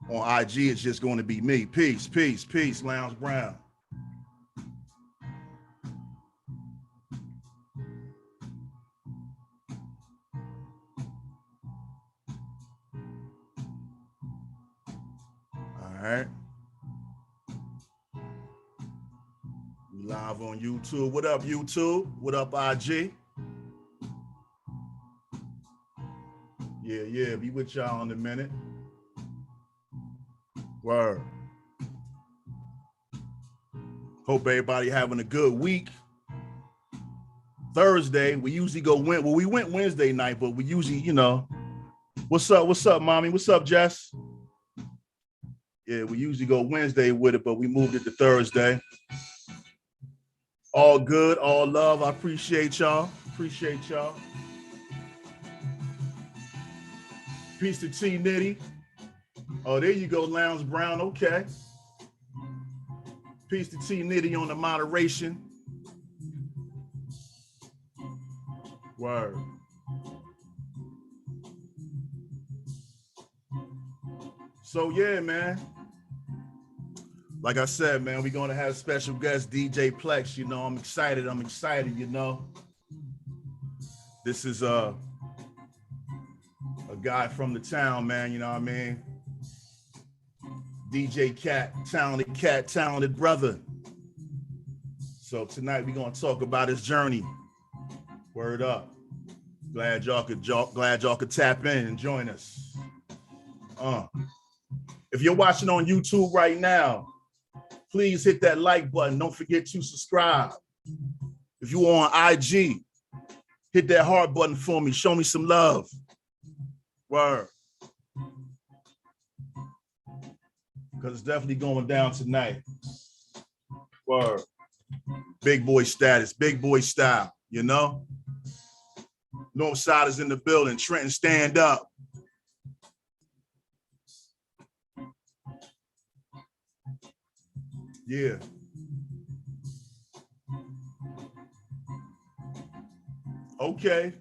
On IG, it's just going to be me. Peace, peace, peace, Lounge Brown. All right. We live on YouTube. What up, YouTube? What up, IG? Yeah, be with y'all in a minute. Word. Hope everybody having a good week. Thursday, we usually go we went Wednesday night, but we usually, what's up, mommy? What's up, Jess? Yeah, we usually go Wednesday with it, but we moved it to Thursday. All good, all love. I appreciate y'all. Peace to T Nitty. Oh, there you go, Lounge Brown. Okay. Peace to T Nitty on the moderation. Word. So yeah, man. Like I said, man, we're gonna have special guest DJ Plexx. I'm excited. This is a guy from the town, man. You know what I mean? DJ Cat, talented brother. So tonight we're gonna talk about his journey. Word up. Glad y'all could tap in and join us. If you're watching on YouTube right now, please hit that like button. Don't forget to subscribe. If you're on IG, hit that heart button for me. Show me some love. Word. Because it's definitely going down tonight. Word. Big boy status, big boy style, Northside is in the building. Trenton, stand up. Yeah. Okay,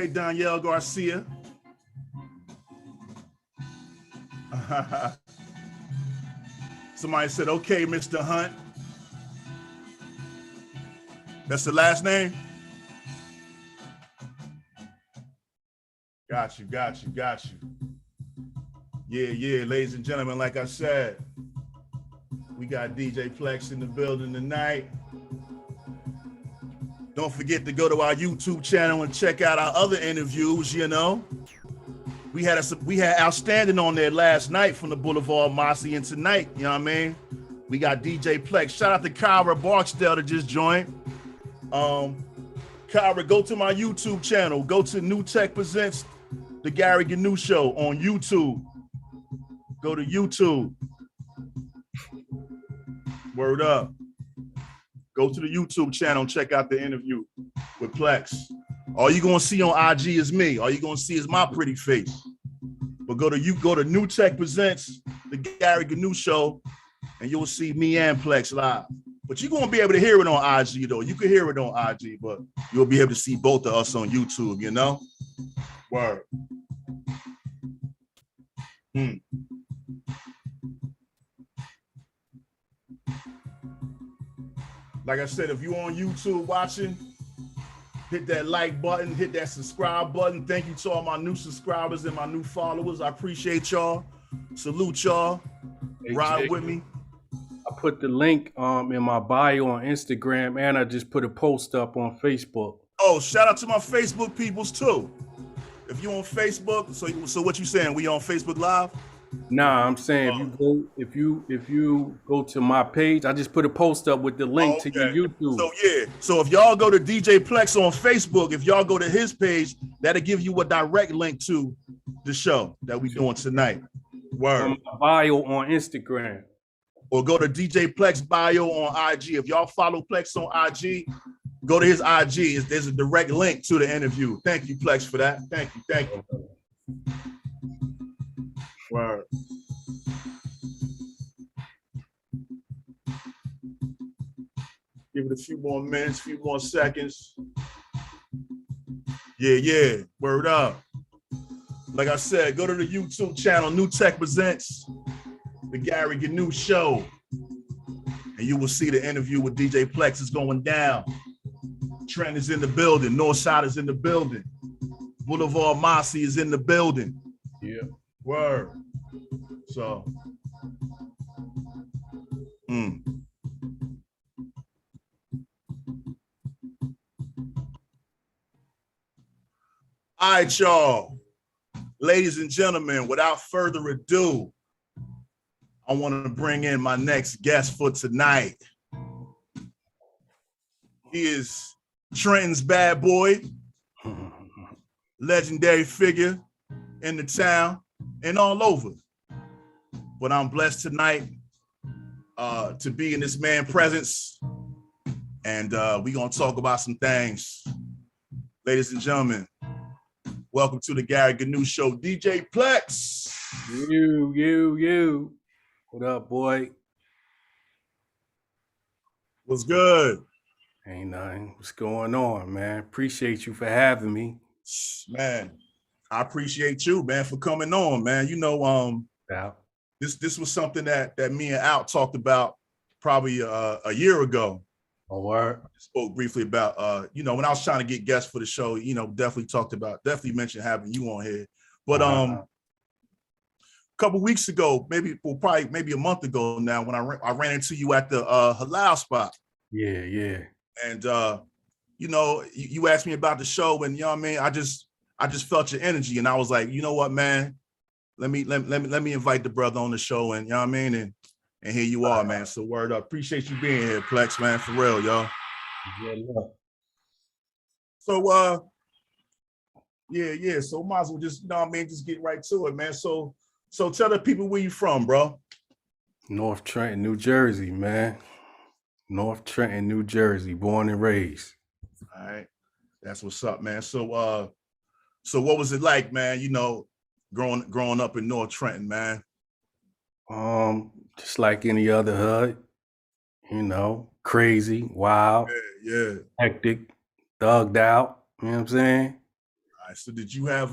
Danielle Garcia. Somebody said, okay, Mr. Hunt. That's the last name? Got you. Yeah, ladies and gentlemen, like I said, we got DJ Plexx in the building tonight. Don't forget to go to our YouTube channel and check out our other interviews, We had Outstanding on there last night from the Boulevard Mossy, and tonight, you know what I mean? We got DJ Plexx. Shout out to Kyra Barksdale that just joined. Kyra, go to my YouTube channel. Go to New Tech Presents The Gary Gnu Show on YouTube. Go to YouTube. Word up. Go to the YouTube channel and check out the interview with Plexx. All you're gonna see on IG is me. All you're gonna see is my pretty face. But go to New Tech Presents The Gary Gnu Show, and you'll see me and Plexx live. But you're gonna be able to hear it on IG though. You can hear it on IG, but you'll be able to see both of us on YouTube, Word. Like I said, if you're on YouTube watching, hit that like button, hit that subscribe button. Thank you to all my new subscribers and my new followers. I appreciate y'all. Salute y'all. Hey, ride Jake, with me. I put the link in my bio on Instagram, and I just put a post up on Facebook. Oh, shout out to my Facebook peoples too. If you're on Facebook, so what you saying? We on Facebook Live? Nah, I'm saying if you go to my page, I just put a post up with the link to your YouTube. So if y'all go to DJ Plexx on Facebook, if y'all go to his page, that'll give you a direct link to the show that we doing tonight. Word. On my bio on Instagram. Or go to DJ Plexx bio on IG. If y'all follow Plexx on IG, go to his IG. There's a direct link to the interview. Thank you, Plexx, for that. Thank you. Word. Give it a few more minutes, few more seconds. Yeah. Word up. Like I said, go to the YouTube channel, New Tech Presents, the Gary Gnu Show. And you will see the interview with DJ Plexx is going down. Trent is in the building. Northside is in the building. Boulevard Mossy is in the building. Yeah. Word. So. All right, y'all. Ladies and gentlemen, without further ado, I want to bring in my next guest for tonight. He is Trenton's bad boy, legendary figure in the town and all over. But I'm blessed tonight to be in this man's presence, and we're going to talk about some things. Ladies and gentlemen, welcome to the Gary Gnu Show, DJ Plexx. You. What up, boy? What's good? Ain't nothing. What's going on, man? Appreciate you for having me. Man, I appreciate you, man, for coming on, man. You know, this was something that me and Al talked about probably a year ago. Oh, word. Spoke briefly about, you know, when I was trying to get guests for the show, you know, definitely mentioned having you on here. But a couple weeks ago, maybe a month ago now, when I ran into you at the halal spot. Yeah. And you know, you asked me about the show, and you know what I mean, I just felt your energy, and I was like, you know what, man, let me invite the brother on the show, and you know what I mean, and here you are, man. So word up. Appreciate you being here, Plexx, man, for real, y'all. Yeah. So yeah. So might as well just, you know what I mean, just get right to it, man. So tell the people where you from, bro. North Trenton, New Jersey, man. North Trenton, New Jersey, born and raised. All right. That's what's up, man. So what was it like, man, you know, growing up in North Trenton, man? Just like any other hood, you know, crazy, wild, hectic, thugged out, you know what I'm saying? All right, so did you have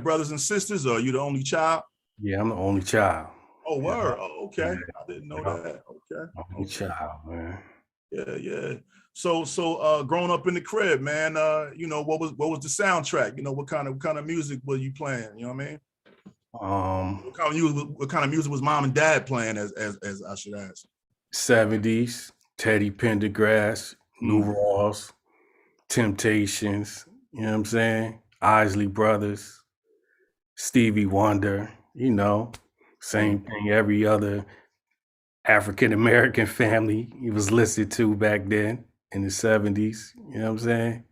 brothers and sisters, or are you the only child? Yeah, I'm the only child. Oh, word. Oh, okay. Yeah. I didn't know that. Okay. Only child, man. Yeah. So growing up in the crib, man, you know, what was the soundtrack? You know, what kind of music were you playing? You know what I mean? What kind of music was mom and dad playing, as I should ask? 70s, Teddy Pendergrass, Lou Rawls, Temptations, you know what I'm saying? Isley Brothers, Stevie Wonder, you know, same thing every other African-American family he was listed to back then in the 70s, you know what I'm saying?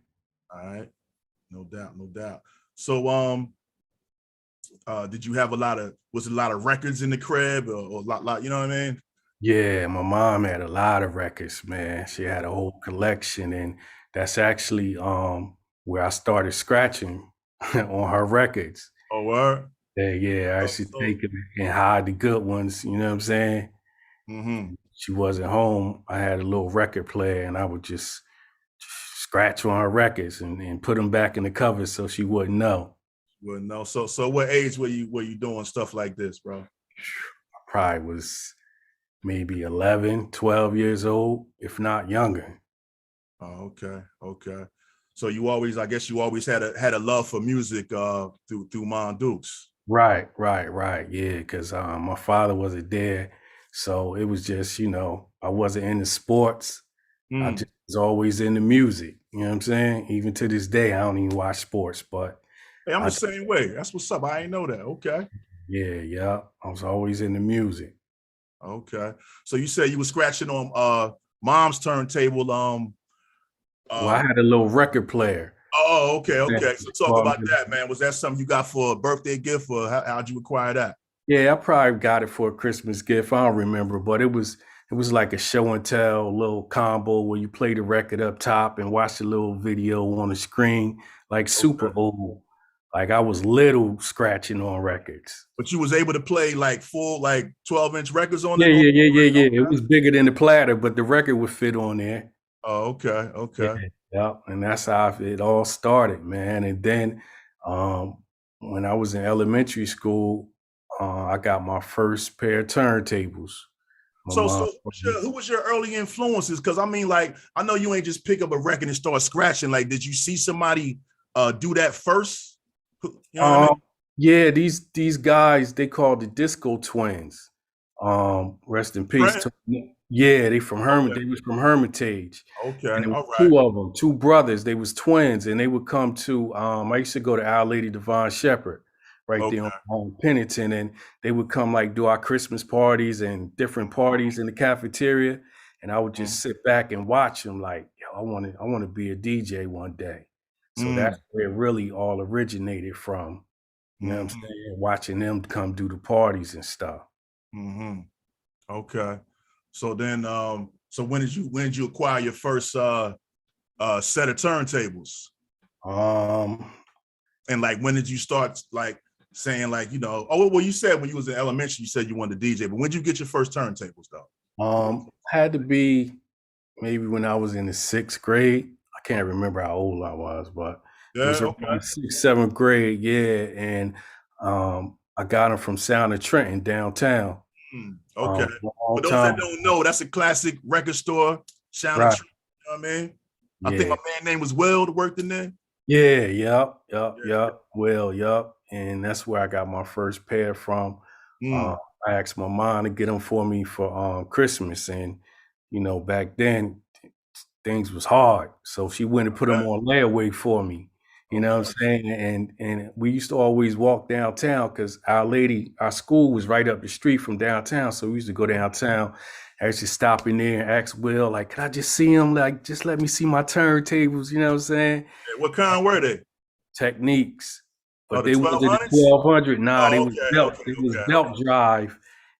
All right, no doubt. So did you have was it a lot of records in the crib, or a lot, you know what I mean? Yeah, my mom had a lot of records, man. She had a whole collection, and that's actually where I started scratching on her records. Oh, word? Yeah, I used to take them and hide the good ones, you know what I'm saying? Mm-hmm. She wasn't home. I had a little record player, and I would just scratch on her records and put them back in the covers so she wouldn't know. Wouldn't know. So what age were you doing stuff like this, bro? I probably was maybe 11, 12 years old, if not younger. Oh, okay. So I guess you always had a love for music through Mom Dukes. Right. Yeah, because my father wasn't there. So it was just, you know, I wasn't into sports. I just was always into music. You know what I'm saying? Even to this day, I don't even watch sports, but hey, I'm the same way. That's what's up. I ain't know that. Okay. Yeah. I was always into music. Okay. So you said you were scratching on mom's turntable. Well, I had a little record player. Oh, okay. So talk about that, man. Was that something you got for a birthday gift, or how'd you acquire that? Yeah, I probably got it for a Christmas gift. I don't remember, but it was like a show and tell little combo where you play the record up top and watch the little video on the screen, like super old. Like I was little scratching on records. But you was able to play like full, like 12-inch records on it? Yeah. It was bigger than the platter, but the record would fit on there. Oh, okay. Yeah, and that's how it all started, man. And then when I was in elementary school, I got my first pair of turntables. My So, mom, who was your early influences? Because I mean, like, I know you ain't just pick up a record and start scratching. Like, did you see somebody do that first? You know what I mean? yeah, these guys they called the Disco Twins. Rest in peace. Trent? Yeah, they from Okay. They was from Hermitage, and Okay. it was All right. two of them, two brothers. They was twins, and they would come to. I used to go to Our Lady Divine Shepherd, right there Okay. on Pennington, and they would come like do our Christmas parties and different parties in the cafeteria, and I would just sit back and watch them. Like, yo, I want to be a DJ one day. So Mm-hmm. that's where it really all originated from. You know what I'm saying? Watching them come do the parties and stuff. Mm-hmm. Okay. So then, so when did you acquire your first set of turntables? Um, And like, when did you start like saying like, oh, well, you said when you was in elementary, you said you wanted to DJ, but when did you get your first turntables though? Had to be maybe when I was in the sixth grade. I can't remember how old I was, but it was Yeah. Okay. around sixth, seventh grade. Yeah, and I got them from Sound of Trenton downtown. Okay. Long For those that time. don't know, that's a classic record store. Sound of Right. Truth. You know what I mean? I think Yeah. my man name was Will that worked in there. Yeah. Yep. Yeah. Well, yep. And that's where I got my first pair from. Uh, Mm. I asked my mom to get them for me for Christmas, and back then things was hard. So she went and put them Okay. on layaway for me. You know what I'm saying? And we used to always walk downtown because our school was right up the street from downtown. So we used to go downtown. I used to stop in there and ask Will, like, can I just see him? Like, just let me see my turntables, you know what I'm saying? Yeah, what kind were they? Techniques. Oh, But the they wasn't the 1200s? 1200. Nah, Oh, okay, okay, it was okay,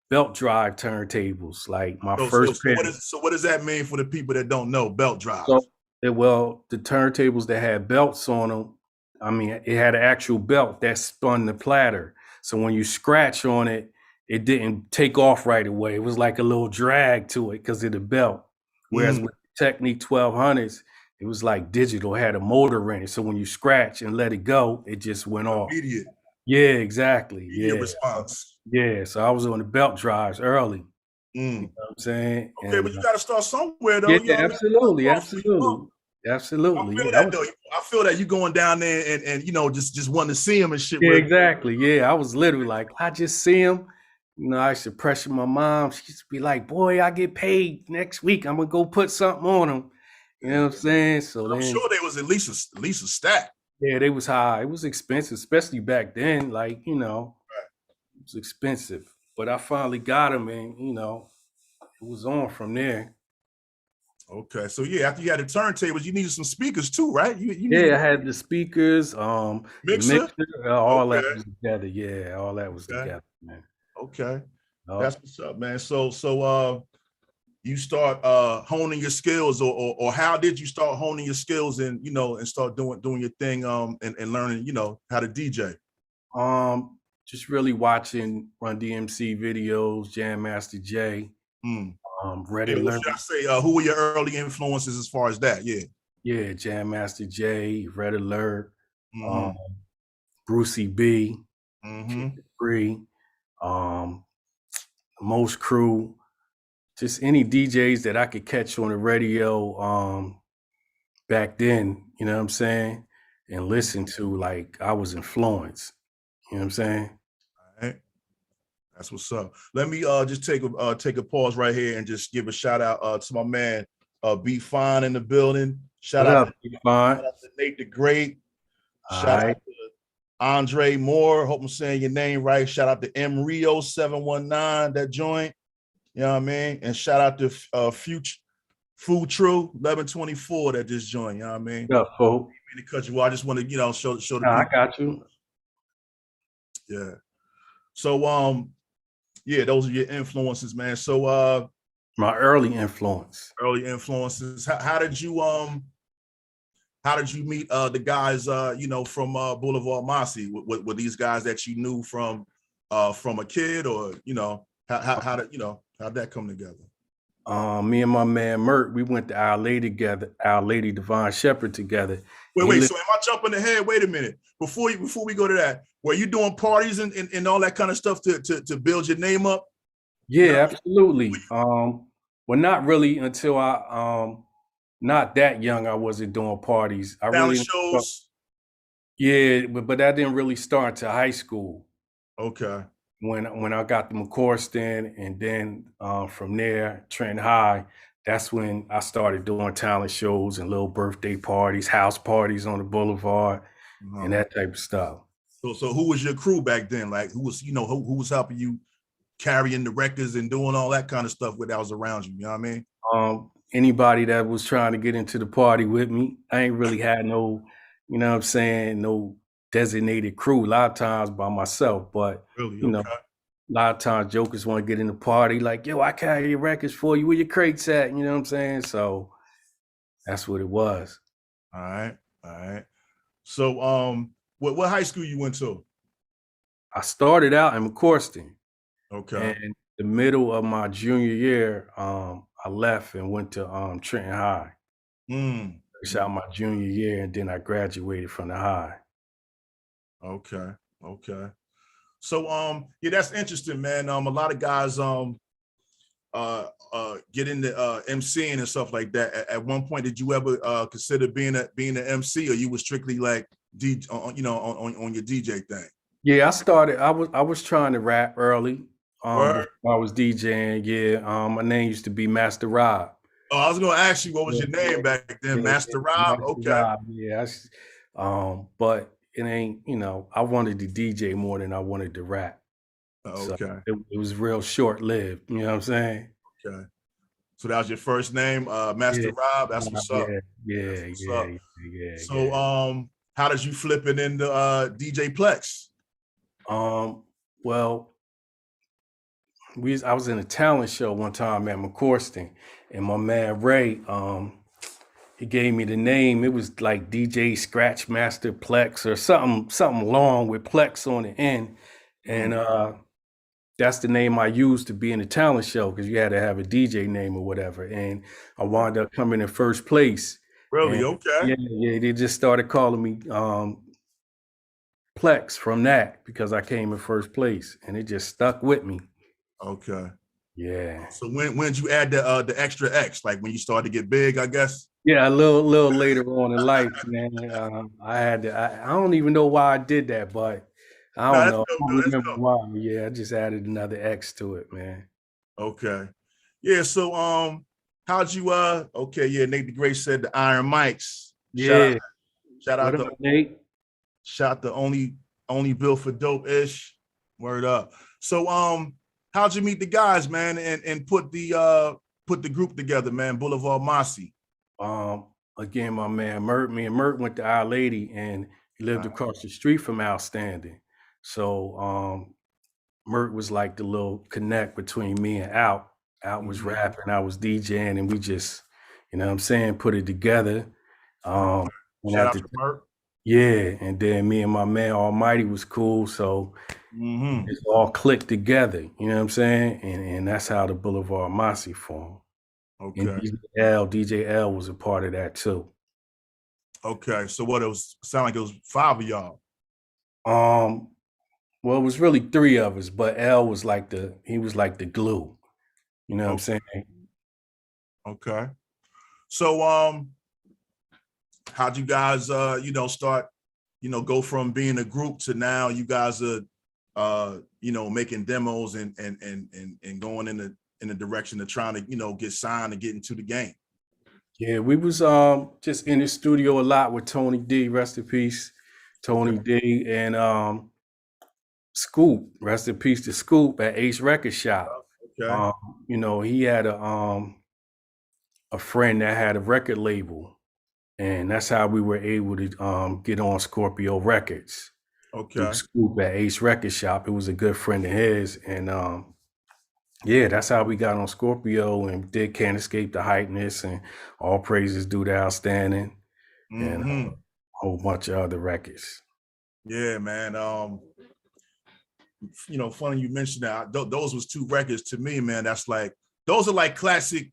belt drive turntables. Like my okay. So, first so pair. what does that mean for the people that don't know belt drive? So, well, the turntables that had belts on them, I mean, it had an actual belt that spun the platter. So when you scratch on it, it didn't take off right away. It was like a little drag to it because of the belt. Whereas Mm. with Technique 1200s, it was like digital, had a motor in it. So when you scratch and let it go, it just went off. Immediate, Yeah, exactly. immediate Yeah. response. Yeah. So I was on the belt drives early. You Mm. know what I'm saying? Okay, And but you got to start somewhere, though. yeah, You know what I mean? absolutely. Start where you are. I Absolutely. feel Yeah. that though. I feel that you going down there and just wanting to see him and shit. Yeah, Real. exactly. Yeah, I was literally like, I just see him. I used to pressure my mom. She used to be like, boy, I get paid next week. I'm gonna go put something on him. You know what I'm saying? So I'm then, sure there was at least a stack. yeah, they was high. It was expensive, especially back then. Like, Right. it was expensive. But I finally got him, and it was on from there. Okay, so yeah, after you had the turntables, you needed some speakers too, right? You needed Yeah, I had the speakers, the mixer. mixer, all that Okay, was together. Yeah, all that was okay, together, man. okay. Yup. That's what's up, man. So you start honing your skills, or how did you start honing your skills and and start doing your thing and learning how to DJ? Just really watching Run DMC videos, Jam Master Jay, Mm. Red Yeah, what Alert. should I say? Who were your early influences as far as that? Yeah. Yeah, Jam Master Jay, Red Alert, um, Mm-hmm. Brucey B, Kid Mm-hmm. Free, um, Most Crew, just any DJs that I could catch on the radio back then, you know what I'm saying? And listen to, like, I was influenced. You know what I'm saying? All right. That's what's up. Let me just take a pause right here and just give a shout out to my man Be Fine in the building. What up, Big Fine? Shout out to Nate the Great. All Shout right. out to Andre Moore. Hope I'm saying your name right. Shout out to M Rio 719, that joint. You know what I mean? And shout out to Future Food True 1124 that just joined. You know what I mean? What up, folks? To cut you off, I just want to show the Nah, I people. got you. Yeah. So yeah, those are your influences, man. So My early influence. early influences. How did you meet the guys from Boulevard Mossy? Were these guys that you knew from a kid, or how did how'd that come together? Me and my man Mert, we went to Our Lady together, Our Lady Divine Shepherd together. Wait, He wait. lived, So am I jumping ahead? Wait a minute. Before we go to that, were you doing parties and all that kind of stuff to build your name up? You know yeah, what absolutely. Well, not really until not that young. I wasn't doing parties. I I mean? Talent really didn't start, shows. yeah, but that didn't really start until high school Okay. when I got to McCorston, and then from there, Trent High. That's when I started doing talent shows and little birthday parties, house parties on the boulevard, and Uh-huh. that type of stuff. So who was your crew back then? Like who was who was helping you carrying the records and doing all that kind of stuff that was around you? You know what I mean? Anybody that was trying to get into the party with me, I ain't really had no, you know what I'm saying, no designated crew. A lot of times by myself, but Really? you know, Okay. a lot of times jokers want to get in the party, like, yo, I carry your records for you. Where your crates at? You know what I'm saying? So that's what it was. All right. All right. So what high school you went to? I started out in McCorston, Okay. and the middle of my junior year, I left and went to Trenton High. Mm. Finished out Mm. my junior year, and then I graduated from the high. Okay. Okay. So yeah, that's interesting, man. A lot of guys get into MCing and stuff like that. At one point, did you ever consider being an MC, or you was strictly like on your DJ thing? Yeah, I started. I was trying to rap early. Word. Before I was DJing. Yeah. My name used to be Master Rob. Oh, I was gonna ask you what was Yeah, your yeah, name back then, yeah, Master Rob. Master Okay. Rob. Yeah. But it ain't. I wanted to DJ more than I wanted to rap. So Okay. it was real short lived. You know what I'm saying? Okay. So that was your first name, Master Yeah. Rob. That's what's up. Yeah. That's Yeah. what's Yeah. up. Yeah. So Yeah. how did you flip it into DJ Plexx? Well, I was in a talent show one time at McCorston, and my man Ray, he gave me the name. It was like DJ Scratch Master Plexx or something long with Plexx on the end, and Mm. that's the name I used to be in the talent show because you had to have a DJ name or whatever. And I wound up coming in first place, Really? and Okay. yeah, they just started calling me Plexx from that because I came in first place, and it just stuck with me. Okay. Yeah. So when did you add the extra X? Like when you started to get big, I guess. Yeah, a little later on in life, man. I had to. I don't even know why I did that, but I No, don't that's know. dope I though. don't That's remember dope. why. Yeah, I just added another X to it, man. Okay. Yeah. So how'd you okay, yeah, Nate the Great said the Iron Mics. Yeah. Shout What out up, the Nate? shot the only bill for dope ish. Word up. So how'd you meet the guys, man, and put the group together, man? Boulevard Mossy. Um, Again, my man Mert. Me and Mert went to Our Lady, and he lived Uh, across the street from Outstanding. So Mert was like the little connect between me and Out. Out was mhm. rapping, I was DJing, and we just, you know what I'm saying, put it together. Okay. Um, and Shout at out the to Merk. Yeah, and then me and my man Almighty was cool, so it Mm-hmm. just all clicked together, you know what I'm saying? And that's how the Boulevard Mossy formed. And Okay. DJ L was a part of that too. Okay. So what it was sound like it was five of y'all. Um, well, it was really three of us, but L was like he was like the glue, you know what I'm Okay. saying? Okay. So how'd you guys start, go from being a group to now you guys are making demos and going in the direction of trying to, get signed and get into the game. Yeah, we was just in the studio a lot with Tony D, rest in peace, Okay. Tony D, and Scoop, rest in peace to Scoop at Ace Record Shop. Okay. Um, he had a friend that had a record label, and that's how we were able to get on Scorpio Records through Okay. Scoop at Ace Record Shop. It was a good friend of his, and yeah, that's how we got on Scorpio and did Can't Escape the Hypeness and All Praises Due to Outstanding and a Mm-hmm. whole bunch of other records. Yeah, man. Funny you mentioned that. Those was two records to me, man. That's like those are like classic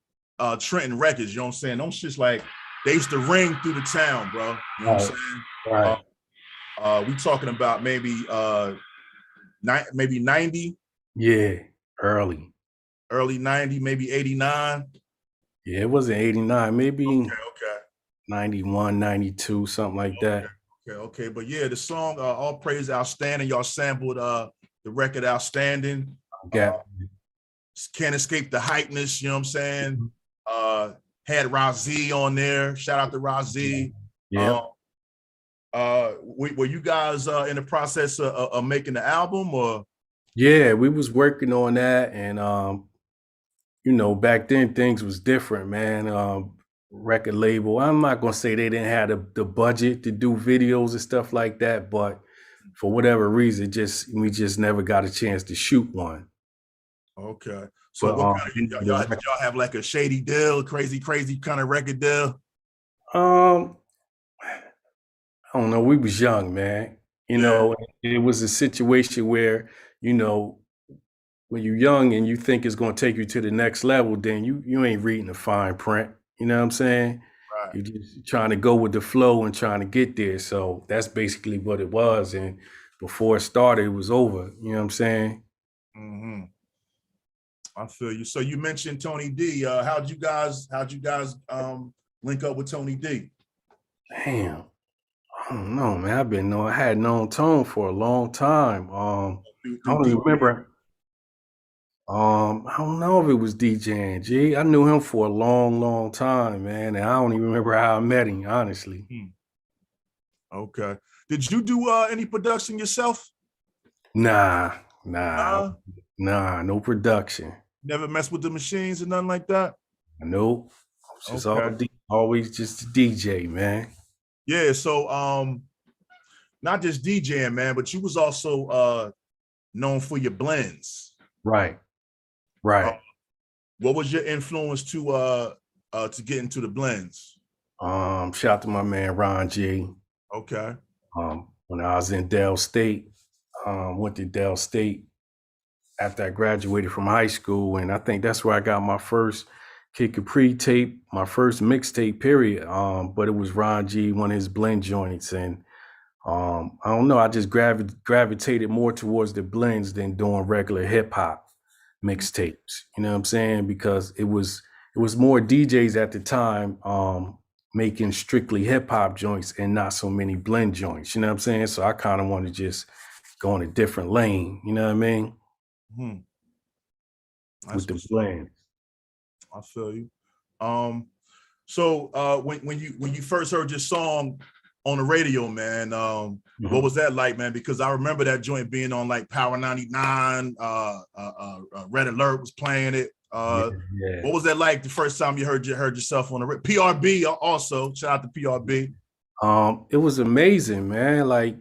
Trenton records. You know what I'm saying? Those shits like they used to ring through the town, bro. You know what I'm saying? Right. We talking about maybe 90, Yeah. Early. early 90, maybe 89. Yeah, it wasn't 89, maybe Okay. 91, 92, something like that. Okay. But yeah, the song All Praise Outstanding, y'all sampled the record Outstanding. Can't Escape the Hypeness, you know what I'm saying? Had Razzie on there. Shout out to Razzie. Yeah. Were you guys in the process of making the album, or? Yeah, we was working on that, and you know, back then things was different, man. Record label, I'm not gonna say they didn't have the budget to do videos and stuff like that, but for whatever reason, we just never got a chance to shoot one. Okay. So what kind of y'all have like a shady deal, crazy kind of record deal? I don't know. We was young, man. You know, it was a situation where, you know, when you're young and you think it's going to take you to the next level, then you ain't reading the fine print. You know what I'm saying? Right. You're just trying to go with the flow and trying to get there. So that's basically what it was. And before it started, it was over. You know what I'm saying? Mm-hmm. I feel you. So you mentioned Tony D. How'd you guys link up with Tony D? Damn. I don't know, man. I had known Tone for a long time. I don't even remember. I don't know if it was DJing. G. I knew him for a long time, man, and I don't even remember how I met him, honestly. Okay. Did you do any production yourself? Nah, no production. Never messed with the machines and nothing like that? Nope. Just always just a DJ, man. Yeah, so not just DJing, man, but you was also known for your blends. Right. What was your influence to get into the blends? Shout out to my man Ron G. Okay. When I was in Dell State, went to Dell State after I graduated from high school, and I think that's where I got my first Kid Capri tape, my first mixtape, period. But it was Ron G, one of his blend joints, and I don't know, I just gravitated more towards the blends than doing regular hip hop mixtapes. You know what I'm saying? Because it was more DJs at the time making strictly hip hop joints and not so many blend joints. You know what I'm saying? So I kind of want to just go in a different lane. You know what I mean? With the blends. I feel you. So when you first heard your song on the radio, man, what was that like, man? Because I remember that joint being on like Power 99, Red Alert was playing it. What was that like the first time you heard yourself on the PRB? Also, shout out to PRB. It was amazing, man. Like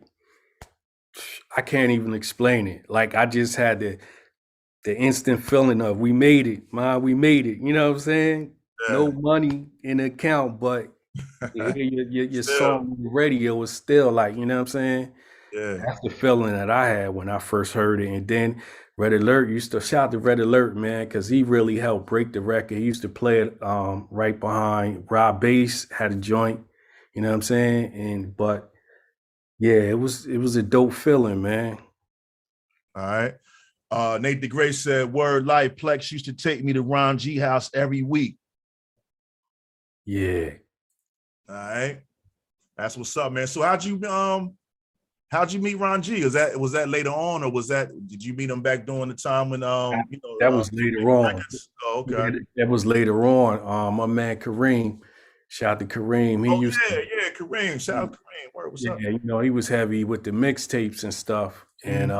I can't even explain it. Like I just had the instant feeling of we made it, man. We made it. You know what I'm saying? Yeah. No money in the account, but your song on the radio is still like, you know what I'm saying? Yeah. That's the feeling that I had when I first heard it. And then Red Alert used to shout to Red Alert, man, because he really helped break the record. He used to play it right behind Rob Bass, had a joint, you know what I'm saying? But yeah, it was a dope feeling, man. All right. Nate the Great said, word life, Plexx used to take me to Ron G house every week. Yeah. All right. That's what's up, man. So how'd you meet Ron G? Was that later on, or did you meet him back during the time when that was later on. Oh, okay. That was later on. My man Kareem, shout out to Kareem. Kareem. Shout out to Kareem. What's up? You know, he was heavy with the mixtapes and stuff. And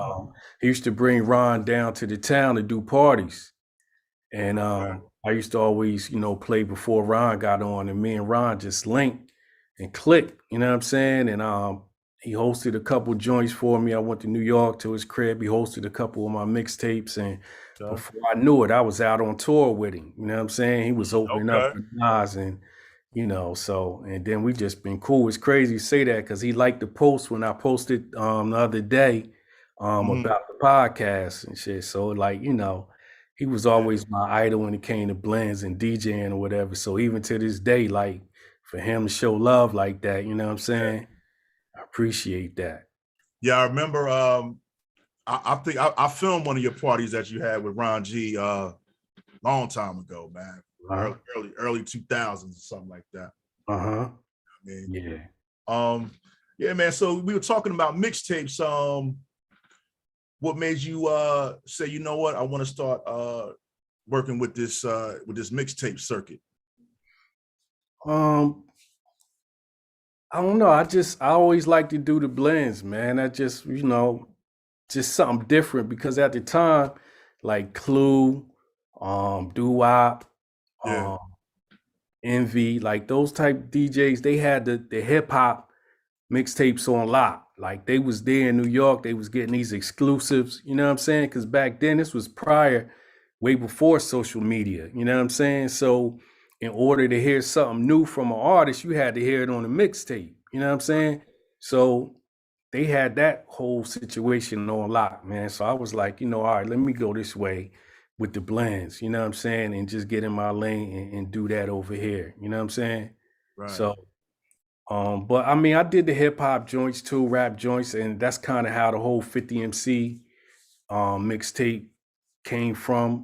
he used to bring Ron down to the town to do parties. And I used to always, play before Ron got on, and me and Ron just linked and clicked, you know what I'm saying? And he hosted a couple joints for me. I went to New York to his crib. He hosted a couple of my mixtapes, and before I knew it, I was out on tour with him. You know what I'm saying? He was opening up for Nas, and and then we just been cool. It's crazy to say that because he liked the post when I posted the other day about the podcast and shit. So like, he was always my idol when it came to blends and DJing or whatever. So even to this day, like for him to show love like that, you know what I'm saying? I appreciate that. Yeah, I remember. I think I filmed one of your parties that you had with Ron G. Long time ago, man. Uh-huh. Early 2000s or something like that. Uh-huh. I mean, Yeah. yeah, man. So we were talking about mixtapes. What made you say, you know what, I want to start working with this mixtape circuit? Um, I don't know. I always like to do the blends, man. I just, just something different because at the time, like Clue, Doo-Wop, Yeah. um, Envy, like those type DJs, they had the hip hop mixtapes on lock. Like they was there in New York, they was getting these exclusives, you know what I'm saying? Because back then this was prior, way before social media, you know what I'm saying? So in order to hear something new from an artist, you had to hear it on a mixtape, you know what I'm saying? So they had that whole situation on lock, man. So I was like, all right, let me go this way with the blends, you know what I'm saying? And just get in my lane and do that over here, you know what I'm saying? Right. So but I mean, I did the hip hop joints too, rap joints, and that's kind of how the whole 50 MC mixtape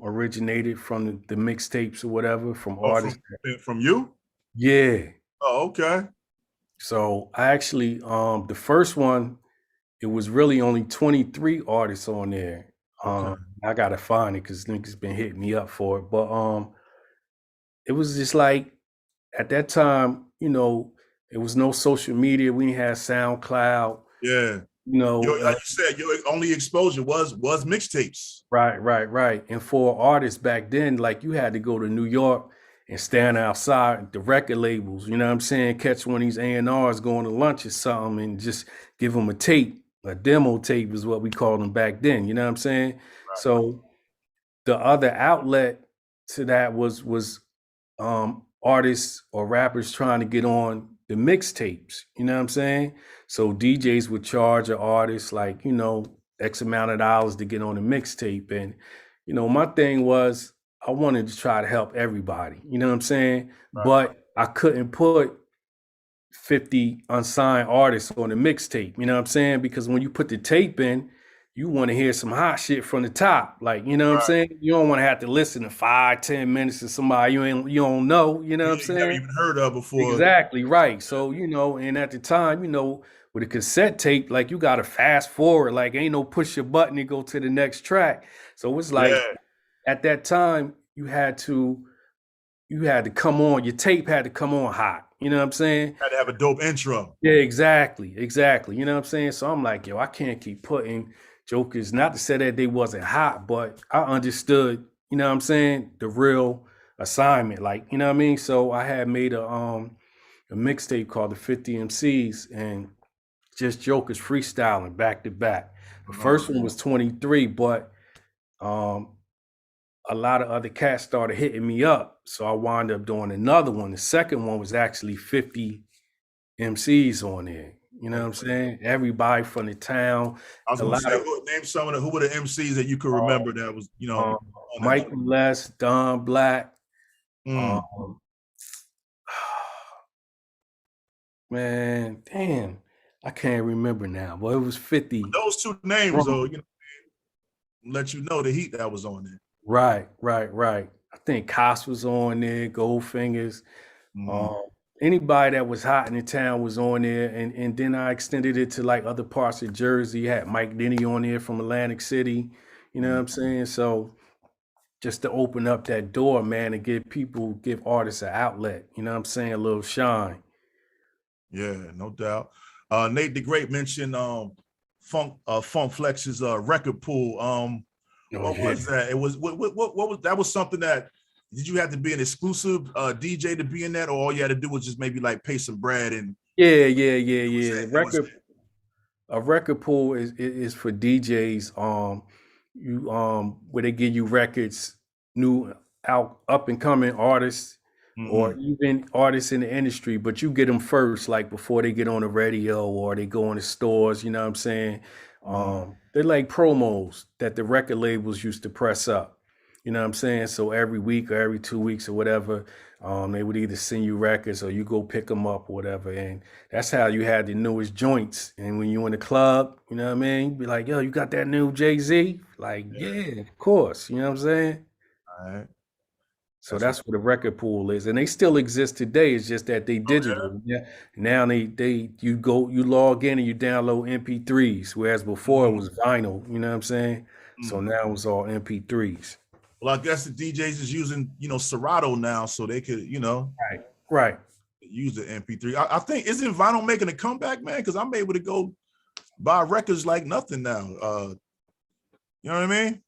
originated from the mixtapes or whatever from Oh, artists. from you? Yeah. Oh, okay. So I actually the first one, it was really only 23 artists on there. Okay. I gotta find it because niggas been hitting me up for it. But it was just like at that time, it was no social media. We didn't have SoundCloud. Yeah. Like you said, your only exposure was mixtapes. Right. And for artists back then, like you had to go to New York and stand outside the record labels, you know what I'm saying? Catch one of these A&Rs going to lunch or something and just give them a tape. A demo tape is what we called them back then, you know what I'm saying? Right. So the other outlet to that was artists or rappers trying to get on the mixtapes, you know what I'm saying? So DJs would charge an artist like, X amount of dollars to get on the mixtape. And, my thing was I wanted to try to help everybody, you know what I'm saying? Right. But I couldn't put 50 unsigned artists on the mixtape, you know what I'm saying? Because when you put the tape in, you want to hear some hot shit from the top. Like, you know what I'm saying? You don't want to have to listen to 5-10 minutes to somebody you don't know, you know what I'm saying? Never even heard of before. Exactly, right. So, and at the time, with a cassette tape, like you gotta fast forward, like ain't no push your button to go to the next track. So it's like at that time, you had to come on, your tape had to come on hot. You know what I'm saying? Had to have a dope intro. Yeah, exactly. You know what I'm saying? So I'm like, yo, I can't keep putting jokers, not to say that they wasn't hot, but I understood, you know what I'm saying, the real assignment. Like, you know what I mean? So I had made a mixtape called the 50 MCs and just jokers freestyling back to back. The first one was 23, but a lot of other cats started hitting me up. So I wound up doing another one. The second one was actually 50 MCs on there. You know what I'm saying? Everybody from the town. I was gonna say, name some of who were the MCs that you could remember that was, Michael Les, Don Black. Man, damn, I can't remember now. But it was 50. But those two names, though, let you know the heat that was on there. Right. I think Koss was on there, Goldfingers. Anybody that was hot in the town was on there. And then I extended it to like other parts of Jersey. You had Mike Denny on there from Atlantic City. You know what I'm saying? So just to open up that door, man, and give artists an outlet. You know what I'm saying? A little shine. Yeah, no doubt. Nate the Great mentioned Funk Flex's record pool. What was that? It was what was that? Was something that did you have to be an exclusive DJ to be in that, or all you had to do was just maybe like pay some bread and yeah. A record pool is for DJs. Where they give you records, new up and coming artists, or even artists in the industry, but you get them first, like before they get on the radio or they go in the stores. You know what I'm saying? They're like promos that the record labels used to press up. You know what I'm saying? So every week or every 2 weeks or whatever, they would either send you records or you go pick them up or whatever. And that's how you had the newest joints. And when you in the club, you know what I mean? You'd be like, yo, you got that new Jay-Z? Like, yeah, of course. You know what I'm saying? All right. So That's what. that's what the record pool is, and they still exist today. It's just that they Oh yeah. digital. Yeah. Now you log in and you download MP3s, whereas before it Mhm. was vinyl. You know what I'm saying? So Mm. now it's all MP3s. Well, I guess the DJs is using Serato now, so they could Right. Right. use the MP3. I think isn't vinyl making a comeback, man? Because I'm able to go buy records like nothing now. You know what I mean?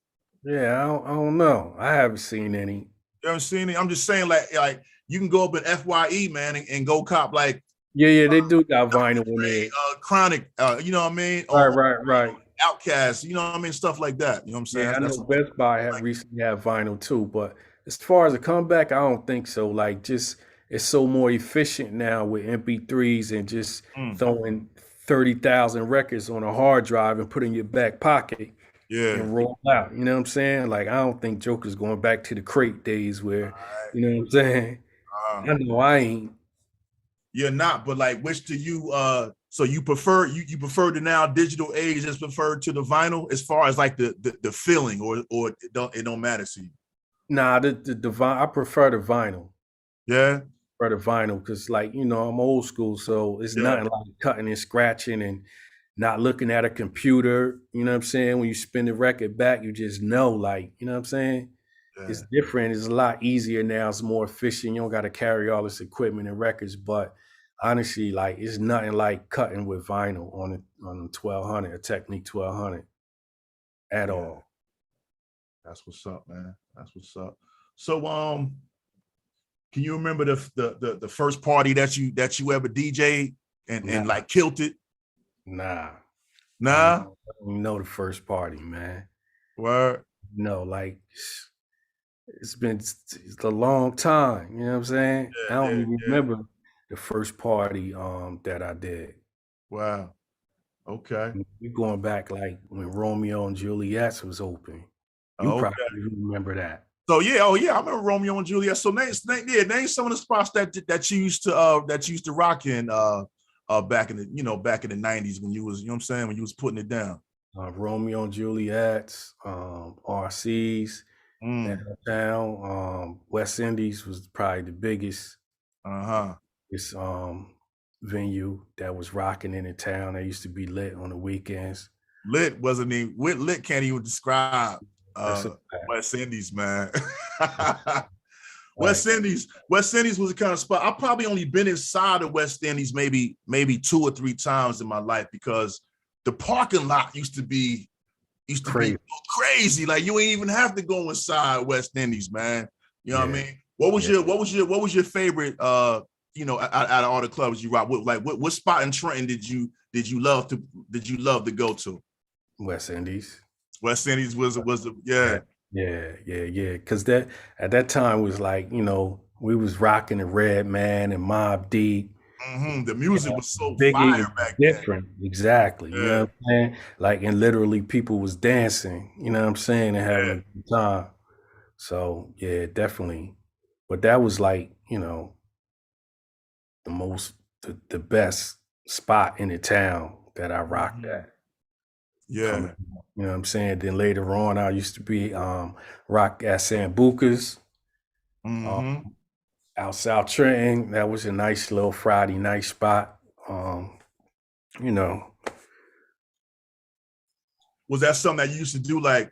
Yeah. I don't know. I haven't seen any. You haven't seen it? I'm just saying, like you can go up in FYE, man, and go cop like Yeah. Yeah. They do got vinyl in there. Chronic, you know what I mean? Right. On Right. Right. Outcast, you know what I mean? Stuff like that. You know what I'm saying? Yeah, I know That's Best Buy had like, recently had vinyl too, but as far as a comeback, I don't think so. Like, just it's so more efficient now with MP3s and just mm, throwing 30,000 records on a hard drive and put in your back pocket yeah. and roll out. You know what I'm saying? Like, I don't think Joker's going back to the crate days where, you know what I'm saying? Uh, I know I ain't. you're not, but like, which do you? So you prefer you prefer the now digital age as preferred to the vinyl as far as like the feeling, or it don't matter to you? Nah, I prefer the vinyl. Yeah, For the vinyl because like I'm old school, so it's yeah, nothing like cutting and scratching and not looking at a computer. You know what I'm saying? When you spin the record back, you just know, like, you know what I'm saying? It's yeah, different. It's a lot easier now. It's more efficient. You don't got to carry all this equipment and records. But honestly, like, it's nothing like cutting with vinyl on a 1200, a Technique 1200 at yeah. all. That's what's up, man. That's what's up. So, can you remember the first party that you ever DJ'd and Nah, like killed it? nah. Nah, I don't even know the first party, man. word. No, like it's a long time, you know what I'm saying? I Yeah, don't yeah, even yeah. remember the first party that I did. Wow. Okay. We going back like when Romeo and Juliet's was open. You probably Okay. remember that. So yeah, oh yeah, I remember Romeo and Juliet. So name some of the spots that you used to rock in back in the 90s when you was, you know what I'm saying, when you was putting it down. Romeo and Juliet's, RC's, Mm. downtown, West Indies was probably the biggest Uh-huh. this venue that was rocking in the town. That used to be lit on the weekends. Lit wasn't even lit can't even describe That's uh a fact. West Indies, man. Right. West Indies was the kind of spot. I've probably only been inside of West Indies maybe 2 or 3 times in my life because the parking lot used to be Crazy. crazy. Like you ain't even have to go inside West Indies, man. You know what I Yeah. mean? What was Yeah. your favorite out of all the clubs you rock? What spot in Trenton did you love to go to? West Indies. West Indies was Yeah, yeah. yeah. Because that at that time was like, we was rocking the Red Man and Mob Deep. The You music know, was so Biggie fire is back then. different. Exactly. You know Yeah, what I'm saying? Like, and literally people was dancing, you know what I'm saying, and having yeah. a good time. So yeah, definitely. But that was like, the most the best spot in the town that I rocked Mhm. at. Coming, Yeah. you know what I'm saying? Then later on, I used to be rock at Sambuca's uh, hmm out South Trenton. That was a nice little Friday night spot. Um, you know, Was that something that you used to do like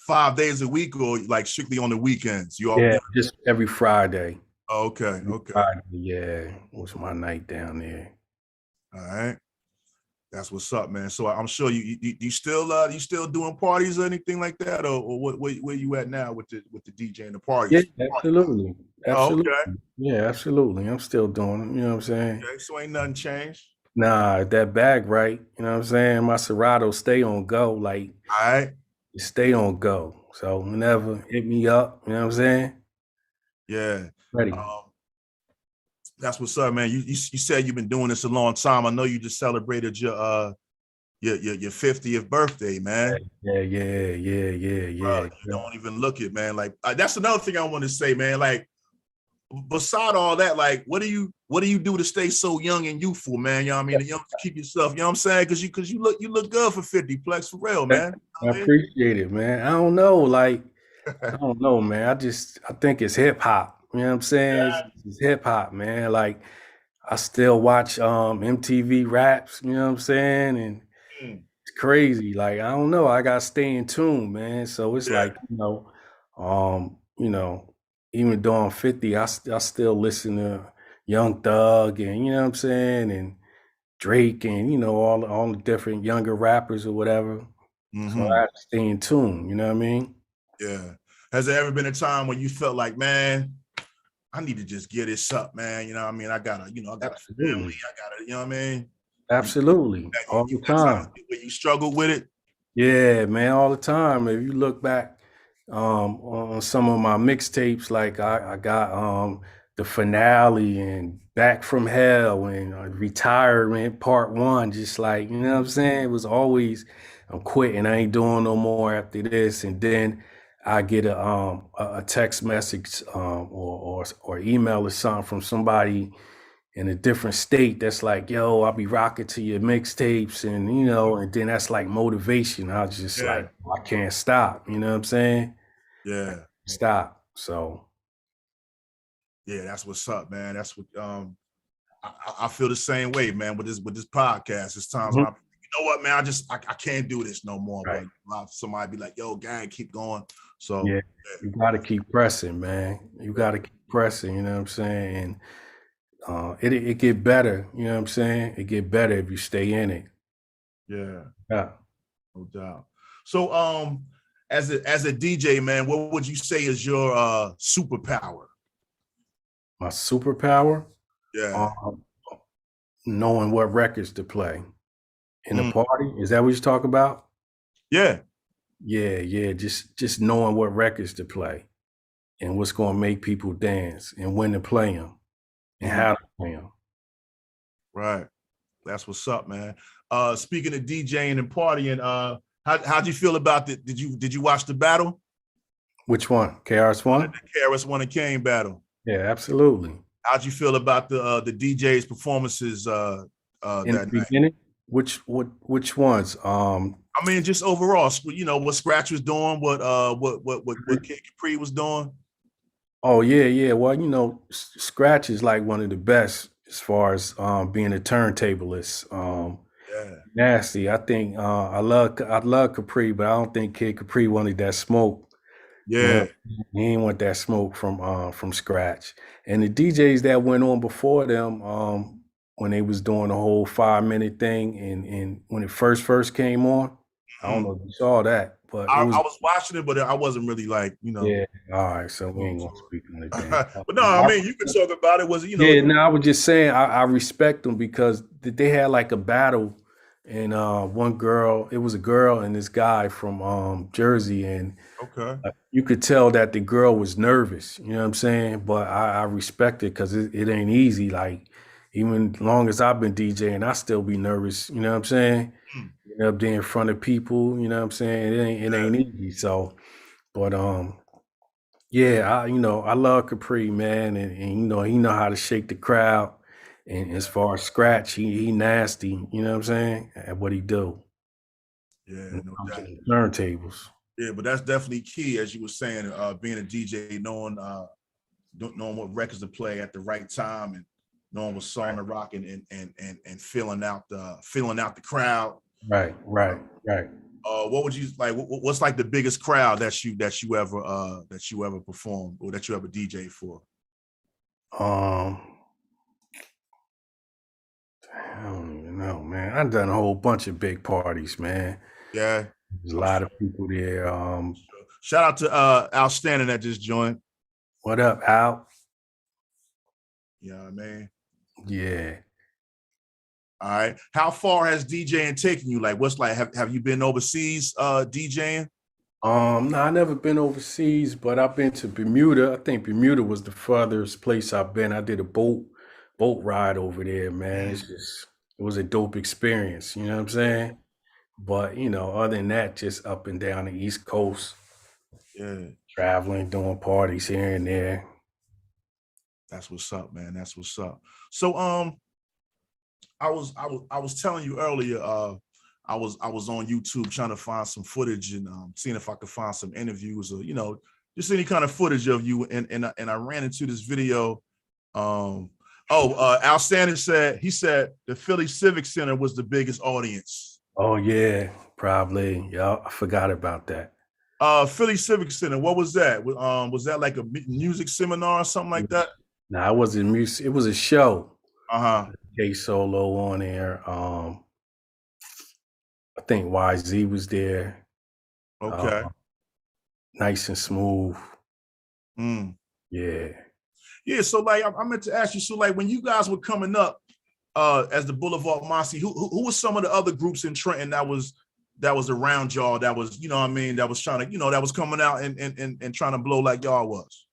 5 days a week or like strictly on the weekends? You all yeah, just every Friday. okay, Every okay. Friday, yeah, was my night down there. All right. That's what's up, man. So I'm sure you still doing parties or anything like that, or what? Where you at now with the DJ and the Yeah, parties? absolutely, Oh, absolutely. okay. Yeah, absolutely. I'm still doing it. You know what I'm saying? Okay. So ain't nothing changed. Nah, that bag right. You know what I'm saying? My Serato stay on go. Like, All right. it stay on go. So whenever hit me up, you know what I'm saying? Yeah. Ready. Um, that's what's up, man. You said you've been doing this a long time. I know you just celebrated your your 50th birthday, man. Yeah. You don't even look it, man. Like that's another thing I want to say, man. Like beside all that, like what do you do to stay so young and youthful, man? You know what I mean? You know, to keep yourself, you know what I'm saying? Because you look good for 50 Plex for real, man. I appreciate it, man. I don't know, like I don't know, man. I think it's hip hop. You know what I'm saying? It's hip hop, man. Like I still watch MTV Raps, you know what I'm saying? And it's crazy. Like I don't know, I got to stay in tune, man. So it's Yeah. like, even though I'm 50, I still listen to Young Thug and you know what I'm saying, and Drake and all the different younger rappers or whatever. So I have to stay in tune, you know what I mean? Yeah. Has there ever been a time when you felt like, man, I need to just get this up, man? You know what I mean? I got a family. Absolutely. I got to, you know what I mean? Absolutely. All You the got time. times where you struggle with it? Yeah, man, all the time. If you look back on some of my mixtapes, like I got the finale and Back from Hell and Retirement Part One, just like, you know what I'm saying? It was always I'm quitting, I ain't doing no more after this. And then I get a text message or email or something from somebody in a different state that's like, yo, I'll be rocking to your mixtapes and and then that's like motivation. I was just Yeah. like, I can't stop, you know what I'm saying? Yeah. Stop. So Yeah, that's what's up, man. That's what I feel the same way, man, with this podcast. It's times when you know what, man, I can't do this no more. right. But somebody be like, yo, gang, keep going. So Yeah, you gotta keep pressing, man. You gotta keep pressing, you know what I'm saying? And it get better, you know what I'm saying? It get better if you stay in it. yeah, Yeah. no doubt. So as a DJ, man, what would you say is your superpower? My superpower, Yeah. um, knowing what records to play in the Mm. party. Is that what you talk about? Yeah. Yeah, just knowing what records to play and what's going to make people dance and when to play them and Mm. how to play them. Right. That's what's up, man. Speaking of DJing and partying, how'd you feel about it? Did you watch the battle? Which one? KRS-One? The KRS-One and Kane battle. Yeah, absolutely. How'd you feel about the DJ's performances In the that night? beginning, which ones? I mean, just overall, you know, what Scratch was doing, what Kid Capri was doing. Oh yeah. Well, Scratch is like one of the best as far as being a turntablist. Yeah. Nasty. I think I love Capri, but I don't think Kid Capri wanted that smoke. You know, Yeah. he ain't want that smoke from Scratch. And the DJs that went on before them, when they was doing the whole 5 minute thing, and when it first came on, I don't know if you saw that, but it I was was watching it, but I wasn't really like, you know. yeah. All right, so we ain't gonna speak on the damn. But no, I mean, you could talk about it. Was you know? Yeah, no, I was just saying I respect them because they had like a battle, and one girl, it was a girl and this guy from Jersey, and Okay. you could tell that the girl was nervous, you know what I'm saying? But I respect it because it ain't easy. Like, even long as I've been DJing, I still be nervous, you know what I'm saying? Hmm. You up there in front of people, you know what I'm saying? It ain't easy. So, but yeah, I love Capri, man, and he know how to shake the crowd. And as far as Scratch, he nasty, you know what I'm saying? At what he do Yeah, when it no comes to doubt. the turntables. Yeah, but that's definitely key, as you were saying, being a DJ, knowing what records to play at the right time and knowing what song to rock and filling out the crowd. Right. What would you like? What's like the biggest crowd that you ever performed or that you ever DJ for? Um, I don't even know, man. I've done a whole bunch of big parties, man. Yeah, There's a I'm lot sure. of people there. Shout out to Outstanding that just joined. What up, Al? You know what I mean? Yeah. All right. How far has DJing taken you? Like, what's like? Have you been overseas DJing? No, I never been overseas, but I've been to Bermuda. I think Bermuda was the furthest place I've been. I did a boat ride over there, man. It was a dope experience. You know what I'm saying? But other than that, just up and down the East Coast, Yeah, traveling, doing parties here and there. that's what's up, man. That's what's up. So I was telling you earlier, I was on YouTube trying to find some footage and seeing if I could find some interviews or just any kind of footage of you, and I ran into this video. Al Sanders said the Philly Civic Center was the biggest audience. Oh yeah, probably. Yeah, I forgot about that. Philly Civic Center, what was that? Was that like a music seminar or something like that? Nah, it wasn't music. It was a show. Uh-huh. K Solo on there. I think YZ was there. Okay. Nice and smooth. Mm. Yeah. Yeah, so like I meant to ask you, so like when you guys were coming up as the Boulevard Mossy, who was some of the other groups in Trenton that was around y'all, that was, what I mean, that was trying to, that was coming out and trying to blow like y'all was?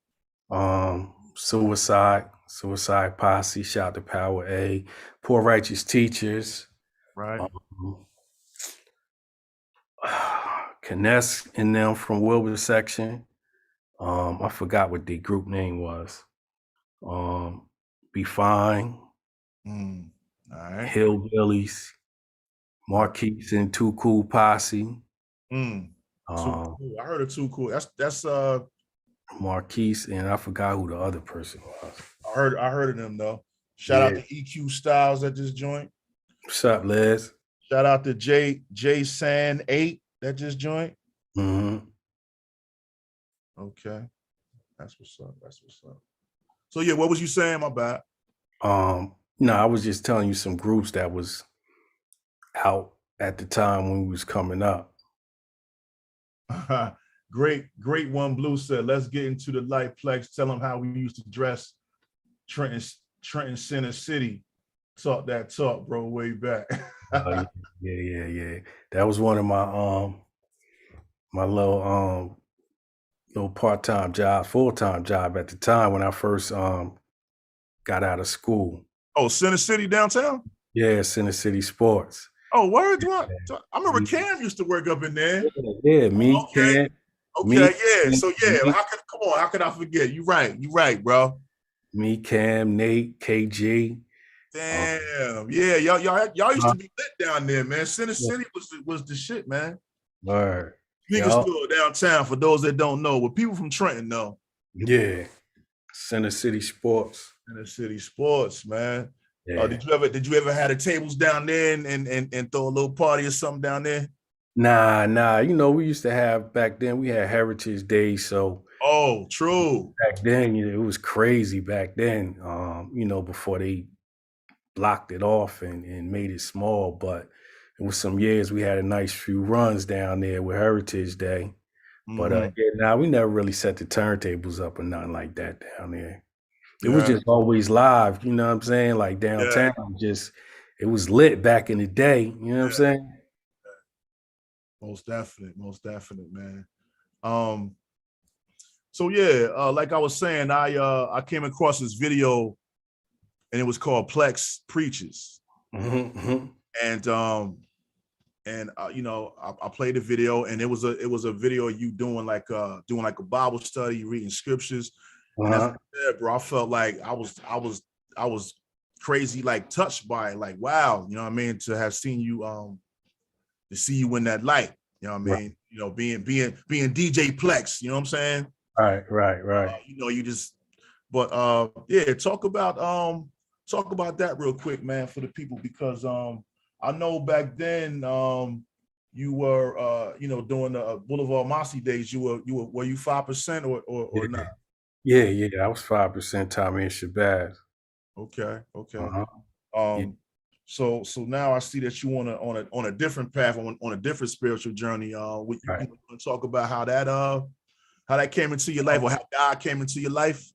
Suicide Posse, shout out to Power A, Poor Righteous Teachers, Right. Kness and them from Wilbur section. I forgot what the group name was. Be Fine, All right. Hillbillies, Marquise and Too Cool Posse. Too Cool. I heard of Too Cool. That's Marquise, and I forgot who the other person was. I heard of them though. Shout out to EQ Styles at this joint. What's up, Liz? Shout out to J San 8 that just joined. Mm-hmm. Okay. That's what's up. So yeah, what was you saying? My bad. No, I was just telling you some groups that was out at the time when we was coming up. Great one. Blue said, let's get into the light. Plexx, tell them how we used to dress. Trenton Center City. Talk that talk, bro, way back. Yeah. That was one of my my little part-time job, full-time job at the time when I first got out of school. Oh, Center City downtown? Yeah, Center City Sports. Oh, word? I remember Cam used to work up in there. Yeah, me, okay. Cam. Okay, yeah. So yeah, how could I forget? You right, bro. Me, Cam, Nate, KG. Damn. Yeah, y'all used to be lit down there, man. Center City was the shit, man. Word. Niggas still downtown for those that don't know. But people from Trenton know. Yeah. Center City Sports. Center City Sports, man. Yeah. Did you ever have the tables down there and throw a little party or something down there? Nah. We used to have back then. We had Heritage Day, so. Oh, true. Back then, it was crazy. Back then, before they blocked it off and made it small. But it was some years we had a nice few runs down there with Heritage Day. But we never really set the turntables up or nothing like that down there. It was just always live, you know what I'm saying? Like downtown, it was lit back in the day, you know what I'm saying? Most definite, man. So yeah, like I was saying, I came across this video, and it was called Plexx Preaches, mm-hmm. and I played the video, and it was a video of you doing like a Bible study, reading scriptures. And as I said, bro, I felt like I was crazy, like touched by it, like wow, you know what I mean, to have seen you, to see you in that light, you know what I mean, being DJ Plexx, you know what I'm saying? Right. You just, but talk about that real quick, man, for the people, because I know back then you were doing the Boulevard Mossy days. Were you 5% or not? Yeah, I was 5% Tommy and Shabazz. Okay. So now I see that you on a different path, on a different spiritual journey. You want to talk about how that came into your life, or how God came into your life?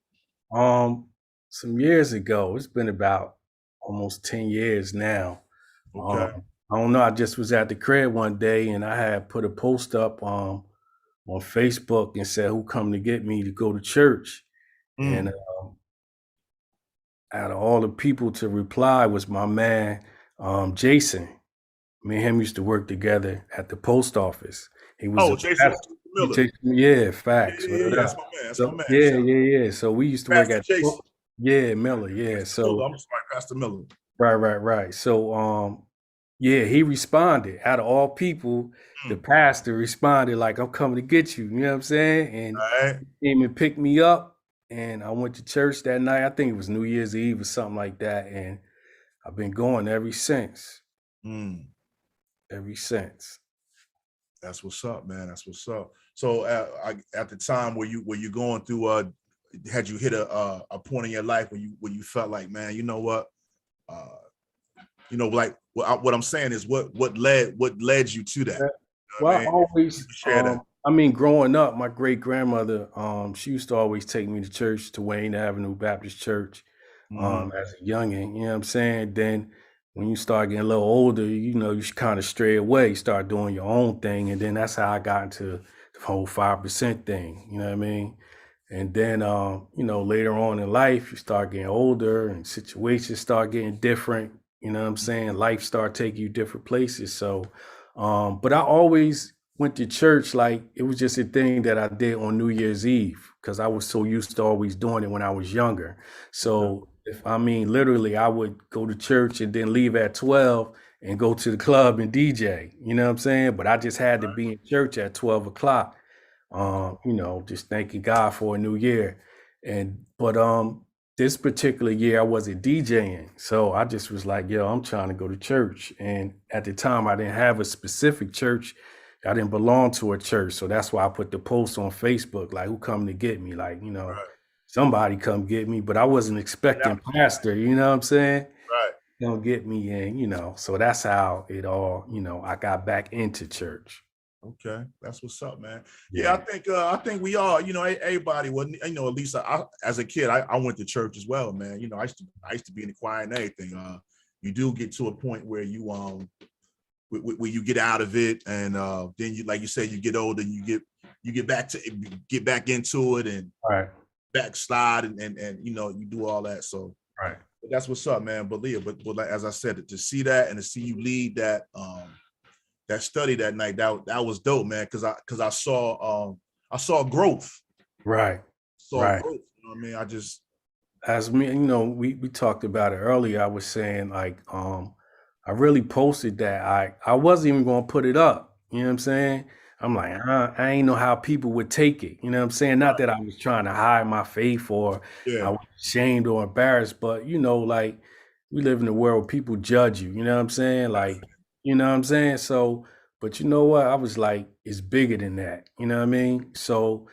Some years ago. It's been about almost 10 years now. Okay. I don't know. I just was at the crib one day and I had put a post up on Facebook and said, who come to get me to go to church? And out of all the people to reply was my man, Jason. Me and him used to work together at the post office. He was Oh, a Jason pastor. Miller. Yeah, Yeah, facts. yeah, Word yeah. That's up. my man. That's my So man. yeah, Shout out yeah, yeah. So we used to work Pastor at Jason. yeah, Miller, yeah. Jason Miller. So I'm sorry, Pastor Miller. right. So yeah, he responded. Out of all people, the Mm. pastor responded like, I'm coming to get you. You know what I'm saying? And All right. he came and picked me up, and I went to church that night. I think it was New Year's Eve or something like that. And I've been going ever since. Mm. Ever since. That's what's up, man. That's what's up. So at the time where you going through, had you hit a point in your life where you felt like, man, you know what, like what I'm saying is what led you to that? Yeah. You know what Well, I I mean? You always, can share that. I mean, growing up, my great grandmother, she used to always take me to church, to Wayne Avenue Baptist Church, Mm-hmm. as a youngin. You know what I'm saying? Then when you start getting a little older, you kind of stray away, start doing your own thing, and then that's how I got into the whole 5% thing. You know what I mean? And then, later on in life, you start getting older, and situations start getting different. You know what I'm saying? Life start taking you different places. So, but I always went to church like it was just a thing that I did on New Year's Eve because I was so used to always doing it when I was younger. Okay. So, if I mean, literally, I would go to church and then leave at 12 and go to the club and DJ. You know what I'm saying? But I just had to be in church at 12 o'clock, just thanking God for a new year. But this particular year I wasn't DJing. So I just was like, yo, I'm trying to go to church. And at the time I didn't have a specific church. I didn't belong to a church. So that's why I put the post on Facebook, like who come to get me? Like, Right. somebody come get me, but I wasn't And that expecting was pastor, you know what I'm saying? right. Don't get me in, so that's how it all, I got back into church. Okay, that's what's up, man. Yeah, Yeah. I think we all, everybody. Well, at least as a kid, I went to church as well, man. I used to be in the choir and everything. You do get to a point where where you get out of it, and then you, like you said, you get older, and you get back into it and Right. backslide, and you do all that. So Right. but that's what's up, man. But Leah, but like, as I said, to see that and to see you lead that study that night, that was dope, man. Because I saw growth. Right. Saw Right. growth. You know what I mean? I just As me, we talked about it earlier. I was saying like, I really posted that I wasn't even gonna put it up. You know what I'm saying? I'm like, I ain't know how people would take it. You know what I'm saying? Not that I was trying to hide my faith or I yeah, was ashamed or embarrassed, but like we live in a world where people judge you. You know what I'm saying? Like, you know what I'm saying? So, but you know what? I was like, it's bigger than that. You know what I mean? So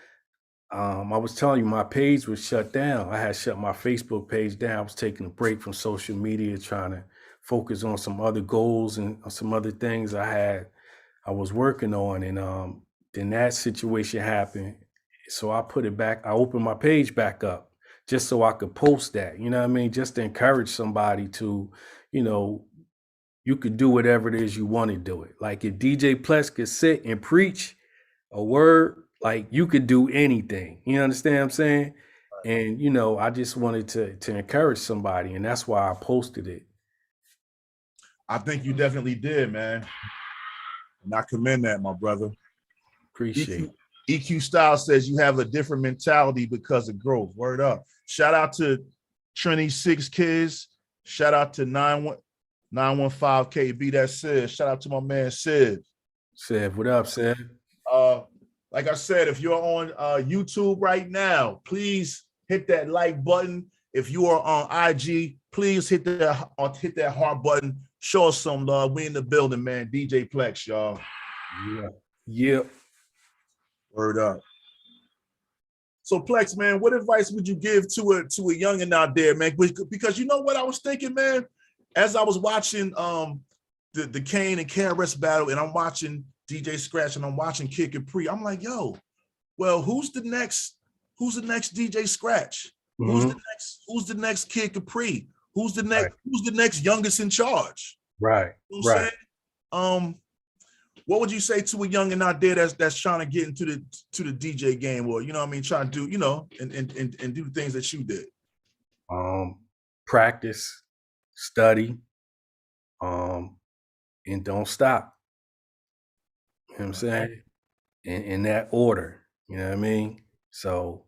I was telling you, my page was shut down. I had shut my Facebook page down. I was taking a break from social media, trying to focus on some other goals and some other things I was working on. And then that situation happened. So I put it back. I opened my page back up just so I could post that. You know what I mean? Just to encourage somebody to, you know, you could do whatever it is you want to do it. Like if DJ Plexx could sit and preach a word, like you could do anything. You understand what I'm saying? And I just wanted to encourage somebody, and that's why I posted it. I think you definitely did, man. And I commend that, my brother. Appreciate EQ, it. EQ Style says you have a different mentality because of growth. Word up. Shout out to Trinity Six Kids. Shout out to 915 KB. That's Sid. Shout out to my man Sid. Seb, what up, Seb? Uh, like I said, if you're on YouTube right now, please hit that like button. If you are on IG, please hit that heart button. Show us some love. We in the building, man. DJ Plexx, y'all. Yeah. Yep. Word up. So Plexx, man, what advice would you give to a youngin out there, man? Because you know what I was thinking, man, as I was watching the Kane and KRS battle, and I'm watching DJ Scratch and I'm watching Kid Capri, I'm like, yo, well, who's the next DJ Scratch? Mm-hmm. Who's the next Kid Capri? Who's the Right. next youngest in charge? Right. You know what I'm Right. saying? What would you say to a youngin out there that's trying to get into the DJ game, or trying to do, and do things that you did? Practice, study, um, and don't stop. You know what I'm saying? In that order. You know what I mean? So,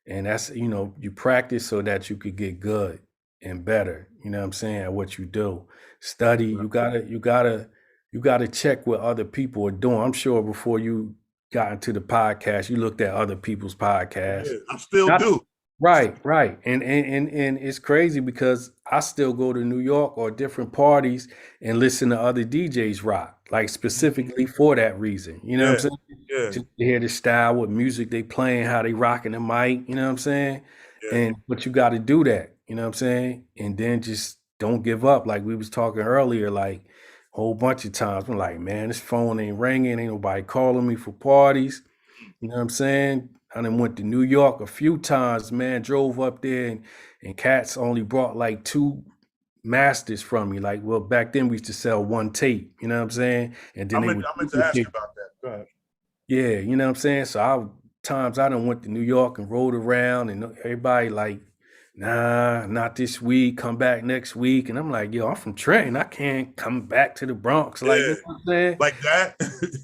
and that's, you practice so that you could get good and better, you know what I'm saying, at what you do. Study, you gotta check what other people are doing. I'm sure before you got into the podcast, you looked at other people's podcasts. Yeah, I still Not do. Right, right. And it's crazy because I still go to New York or different parties and listen to other DJs rock, like Mhm. specifically for that reason. You know what I'm Yeah, saying? yeah, Just to hear the style, what music they playing, how they rocking the mic, you know what I'm saying? yeah, And but you got to do that, you know what I'm saying? And then just don't give up. Like we was talking earlier, like a whole bunch of times. I'm like, man, this phone ain't ringing, ain't nobody calling me for parties. You know what I'm saying? I done went to New York a few times, man. Drove up there and cats only brought like two masters from me. Like, well, back then we used to sell one tape, you know what I'm saying? And then I they meant would I meant to ask you duplicate. about that. Go ahead. Yeah, you know what I'm saying? So times I done went to New York and rode around and everybody like, nah, not this week, come back next week. And I'm like, yo, I'm from Trenton. I can't come back to the Bronx. Like, you Yeah, know what I'm saying? like that.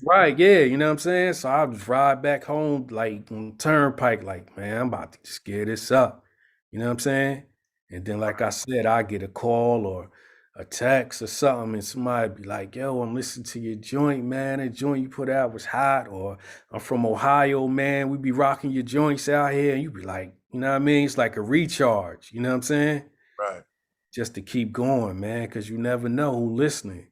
Right, yeah, you know what I'm saying? So I just ride back home like on Turnpike, like, man, I'm about to just get this up. You know what I'm saying? And then, like I said, I get a call or a text or something, and somebody be like, yo, I'm listening to your joint, man. The joint you put out was hot, or I'm from Ohio, man. We be rocking your joints out here, and you be like, you know what I mean? It's like a recharge, you know what I'm saying? Right. Just to keep going, man, because you never know who listening.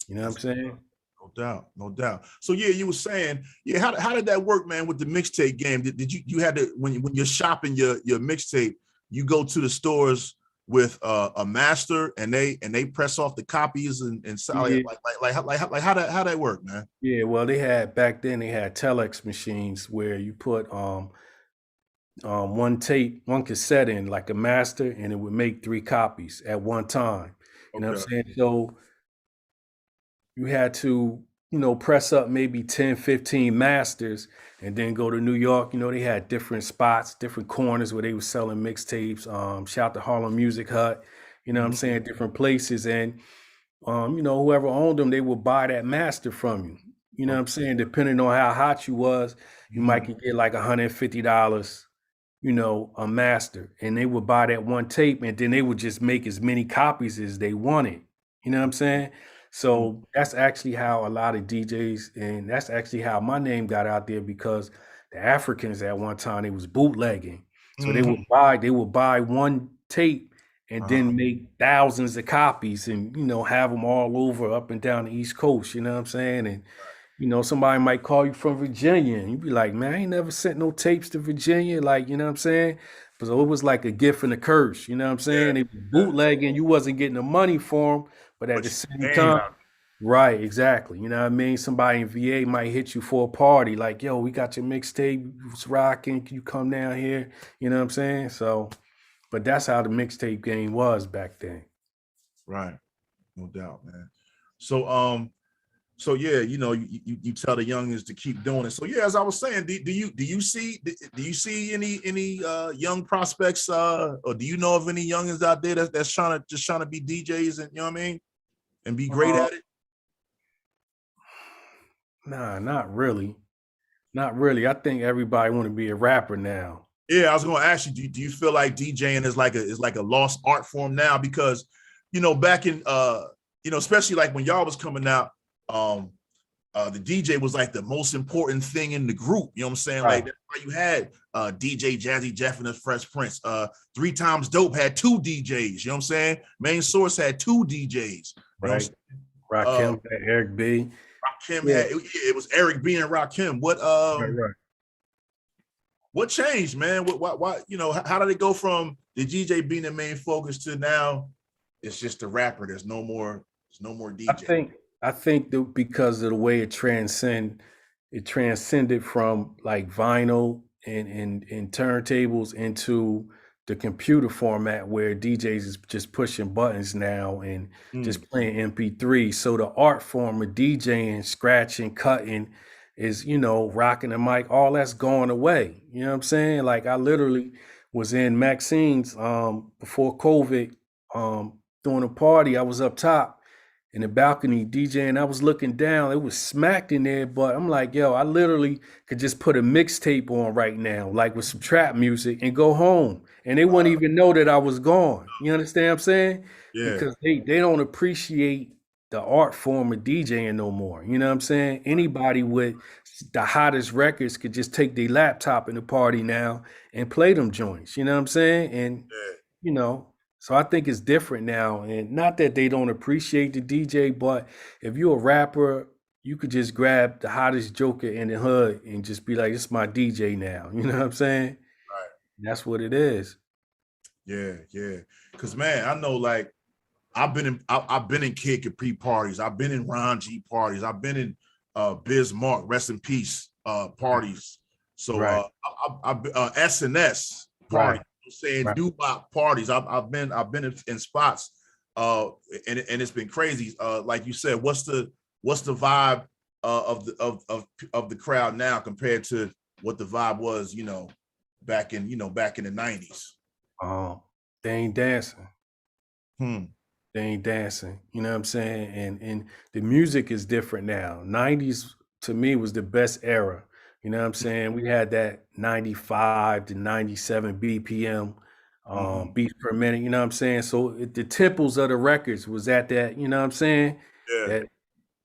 You know what I'm That's saying? no doubt, no doubt. So yeah, you were saying, yeah, how did that work, man, with the mixtape game? Did you had to when you're shopping your mixtape, you go to the stores with a master and they press off the copies and sell it Yeah. like how that work, man? Yeah, well, they had back then they had telex machines where you put one tape, one cassette in like a master, and it would make three copies at one time. You know what Okay. I'm saying? So you had to, press up maybe 10, 15 masters and then go to New York. They had different spots, different corners where they were selling mixtapes. Shout to Harlem Music Hut, you know what I'm Mhm. saying? Different places. And whoever owned them, they would buy that master from you. You know what I'm Okay. saying? Depending on how hot you was, you might Mhm. could get like $150, a master. And they would buy that one tape and then they would just make as many copies as they wanted. You know what I'm saying? Mhm. So that's actually how a lot of DJs, and that's actually how my name got out there because the Africans at one time they was bootlegging. So they Mhm. would buy one tape and Uh-huh. then make thousands of copies and have them all over up and down the East Coast, you know what I'm saying? And somebody might call you from Virginia and you'd be like, man, I ain't never sent no tapes to Virginia, like, you know what I'm saying? So it was like a gift and a curse, you know what I'm Yeah, saying? They was yeah. bootlegging, you wasn't getting the money for them, but at But the you same game time, out. right, exactly. You know what I mean? Somebody in VA might hit you for a party, like, yo, we got your mixtape, it's rocking, can you come down here? You know what I'm saying? So but that's how the mixtape game was back then. Right. No doubt, man. So so yeah, you tell the youngins to keep doing it. So yeah, as I was saying, do you see any young prospects or do you know of any youngins out there that's trying to be DJs and you know what I mean and be great Uh, at it? nah, not really. Not really. I think everybody want to be a rapper now. Yeah, I was going to ask you, do you feel like DJing is like a lost art form now? Because back in especially like when y'all was coming out, um, the DJ was like the most important thing in the group. You know what I'm saying? Like Right. that's why you had DJ Jazzy Jeff and the Fresh Prince. Three Times Dope had two DJs. You know what I'm saying? Main Source had two DJs. You know what I'm Right. saying? Uh, Rakim, Eric B. Rakim Yeah. had it was Eric B and Rakim. What Right, right. what changed, man? What how did it go from the DJ being the main focus to now it's just the rapper? There's no more I DJ. think I think that because of the way it transcended from like vinyl and turntables into the computer format where DJs is just pushing buttons now and Mm, just playing MP3. So the art form of DJing, scratching, cutting is, rocking the mic, all that's going away. You know what I'm saying? Like I literally was in Maxine's before COVID, doing a party. I was up top in the balcony DJing. I was looking down, it was smacked in there, but I'm like, yo, I literally could just put a mixtape on right now, like with some trap music, and go home. And they wouldn't even know that I was gone. You understand what I'm saying? Yeah. Because they don't appreciate the art form of DJing no more. You know what I'm saying? Anybody with the hottest records could just take their laptop in the party now and play them joints. You know what I'm saying? And Yeah. you know, so I think it's different now. And not that they don't appreciate the DJ, but if you're a rapper, you could just grab the hottest joker in the hood and just be like, "It's my DJ now." You know what I'm saying? Right. That's what it is. Yeah. Yeah. Cause man, I know like I've been in Kid Capri parties. I've been in Ron G parties. I've been in Bismarck, rest in peace, parties. So Right, SNS right, parties, saying right. doo-wop parties. I've been in spots, and it's been crazy. Like you said, what's the vibe of the crowd now compared to what the vibe was, back in the 90s? Um, they ain't dancing. Hmm. They ain't dancing. You know what I'm saying? And the music is different now. 90s to me was the best era. You know what I'm saying? We had that 95 to 97 BPM Mm-hmm. beats per minute, you know what I'm saying? So the tempos of the records was at that, you know what I'm saying? Yeah. That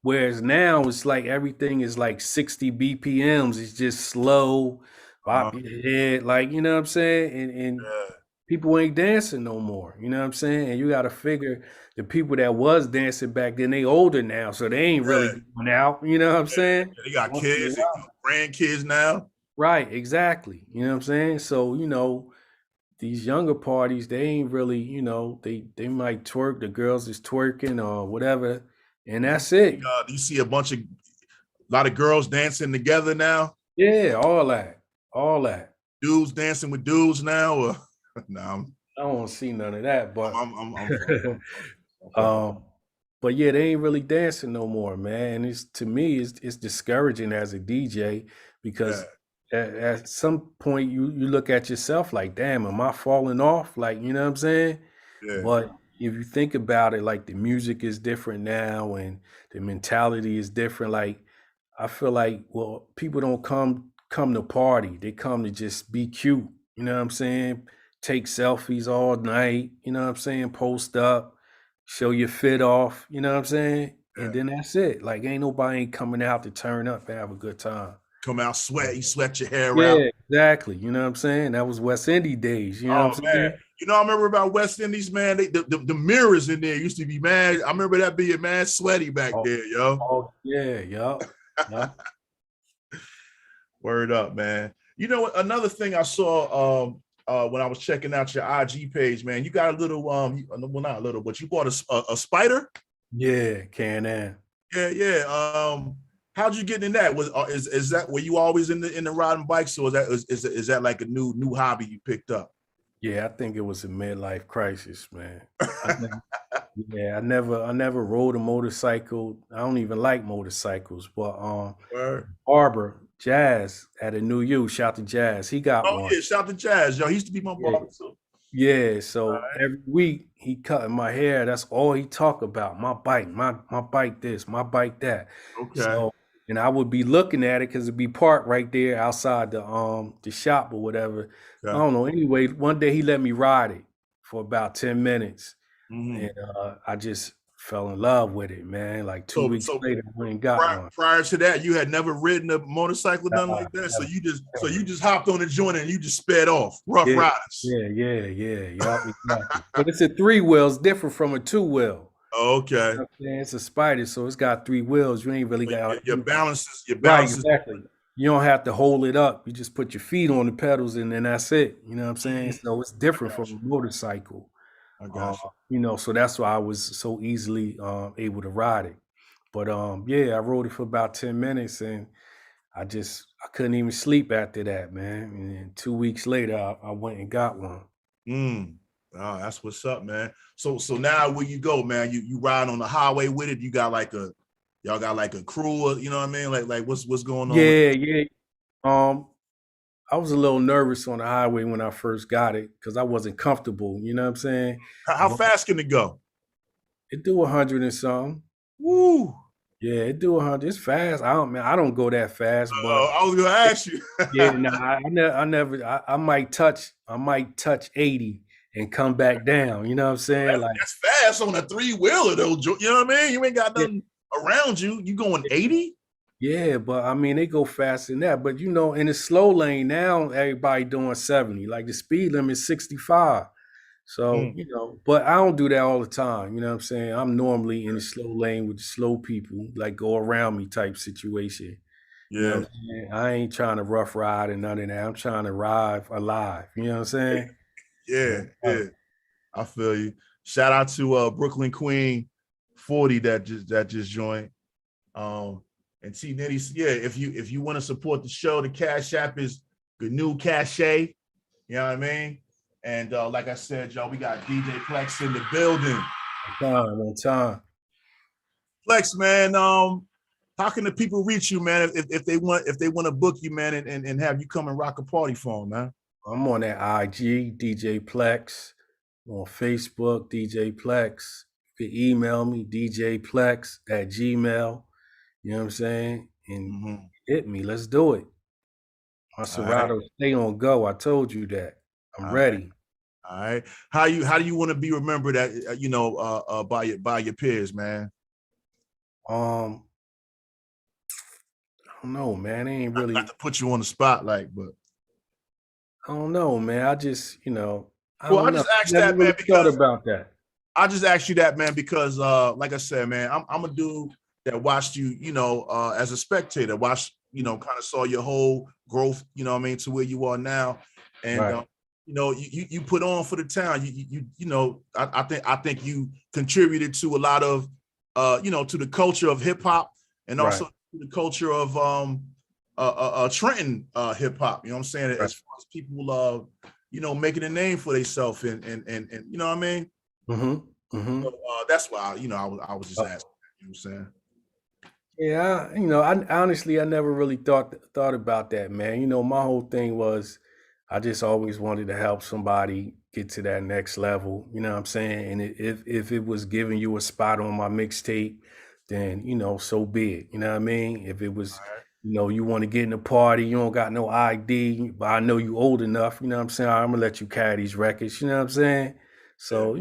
whereas now it's like everything is like 60 BPMs. It's just slow, Uh-huh. bop your head, like you know what I'm saying? And Yeah. people ain't dancing no more. You know what I'm saying? And you got to figure the people that was dancing back then, they older now, so they ain't really Yeah. going out. You know what I'm saying? They got Once in a kids, they while. grandkids now. Right, exactly. You know what I'm saying? So, these younger parties, they ain't really, they might twerk, the girls is twerking or whatever, and that's it. You see a lot of girls dancing together now. Yeah, all that. All that. Dudes dancing with dudes now. Or, no, I don't see none of that, but I'm fucking. I'm fucking. um but yeah, they ain't really dancing no more, man. And it's to me, it's discouraging as a DJ Yeah, because at some point you look at yourself like, damn, am I falling off? Like, you know what I'm saying? yeah, But if you think about it, like the music is different now and the mentality is different. Like I feel like, well, people don't come to party. They come to just be cute. You know what I'm saying? Take selfies all night, you know what I'm saying? Post up, show your fit off, you know what I'm saying? And yeah. then that's it. Like ain't nobody ain't coming out to turn up and have a good time. Come out sweat. You sweat your hair out. Yeah, exactly. You know what I'm saying? That was West Indies days, you know Oh what I'm man, saying? I remember about West Indies, man. The mirrors in there used to be mad. I remember that being mad sweaty back Oh, there, yo. oh yeah, yup. Yup. Word up, man. You know what? Another thing I saw when I was checking out your IG page, man. You got a little well, not a little, but you bought a spider. Yeah, Can. Yeah, yeah. How'd you get in that? Is that were you always in the riding bikes, or is that like a new hobby you picked up? Yeah, I think it was a midlife crisis, man. I never, yeah, I never rode a motorcycle. I don't even like motorcycles, but Word. Barber Jazz at a New You, shout to Jazz. He got Oh one. yeah, shout to Jazz, yo. He used to be my Yeah, barber too. yeah. So every week he cutting my hair. That's all he talk about. My bike, my bike this, my bike that. Okay. So and I would be looking at it because it'd be parked right there outside the shop or whatever. I Okay. don't know. Anyway, one day he let me ride it for about 10 minutes. Mm-hmm. And I just fell in love with it, man. Like two So weeks so later, I went and got prior, one. prior to that, you had never ridden a motorcycle, nothing Nah, like that. So never, you just hopped on the joint and you just sped off. Rough yeah, Riders. yeah. Yup, exactly. But it's a three wheels, different from a two wheel. Okay. You know what I'm saying? It's a spider, so it's got three wheels. You ain't really So got your right, balance is exactly. You don't have to hold it up. You just put your feet on the pedals and then that's it. You know what I'm saying? Mhm. So it's I different got from a motorcycle. you. I Uh, got you. so that's why I was so easily able to ride it. But yeah, I rode it for about 10 minutes and I couldn't even sleep after that, man. And then 2 weeks later, I went and got one. Mm. Oh, that's what's up, man. So now where you go, man? You ride on the highway with it. Y'all got like a crew, you know what I mean? Like what's going on with Yeah, yeah. Um, I was a little nervous on the highway when I first got it because I wasn't comfortable. You know what I'm saying? how But fast can it go? it do 100 and something. Woo. Yeah, it do 100. It's fast. I don't go that fast, but I was gonna ask you. yeah, nah, I might touch 80 and come back down. You know what I'm saying? Like, That's fast on a 3-wheeler though. You know what I mean? You ain't got yeah, nothing around you. You going 80? yeah, but I mean they go faster than that. But in the slow lane now, everybody doing 70. Like the speed limit is 65. So, Mm. but I don't do that all the time. You know what I'm saying? I'm normally in the slow lane with the slow people, like go around me type situation. You know Yeah, what I'm saying? I ain't trying to rough ride and none of that. I'm trying to ride alive. You know what I'm saying? yeah, Uh, yeah. I feel you. Shout out to Brooklyn Queen 40 that just joined. And T Nitty, yeah, if you want to support the show, the Cash App is GNU Cache. You know what I mean? And like I said, y'all, we got DJ Plexx in the building. on time. Plexx, man, how can the people reach you, man, if they want to book you, man, and have you come and rock a party for them, man? I'm on that IG, DJ Plexx. On Facebook, DJ Plexx. You can email me, djplex@gmail. You know what I'm saying? And Mm-hmm. hit me. Let's do it. My All right, Serato stay on go. I told you that. I'm all right, ready. all right. How do you want to be remembered by your peers, man? Um, I don't know, man. It ain't Not really. to put you on the spotlight, but I don't know, man. I just, I well, I don't know. just asked Never that, man, really thought because about that. I just asked you that, man, because like I said, man, I'm a dude that watched you, as a spectator, watched, kind of saw your whole growth, you know what I mean, to where you are now. And Right, you put on for the town. I think you contributed to a lot of to the culture of hip hop, and right, also to the culture of Trenton hip hop, you know what I'm saying? right. As far as people making a name for themselves, and you know what I mean? Mm-hmm. Mm-hmm. So that's why I was just asking. You know what I'm saying? Yeah, I honestly I never really thought about that, man. My whole thing was I just always wanted to help somebody get to that next level. You know what I'm saying? And if it was giving you a spot on my mixtape, then so be it. You know what I mean? If it was, All right, you want to get in the party, you don't got no ID, but I know you old enough. You know what I'm saying? I'm gonna let you carry these records. You know what I'm saying? yeah, So I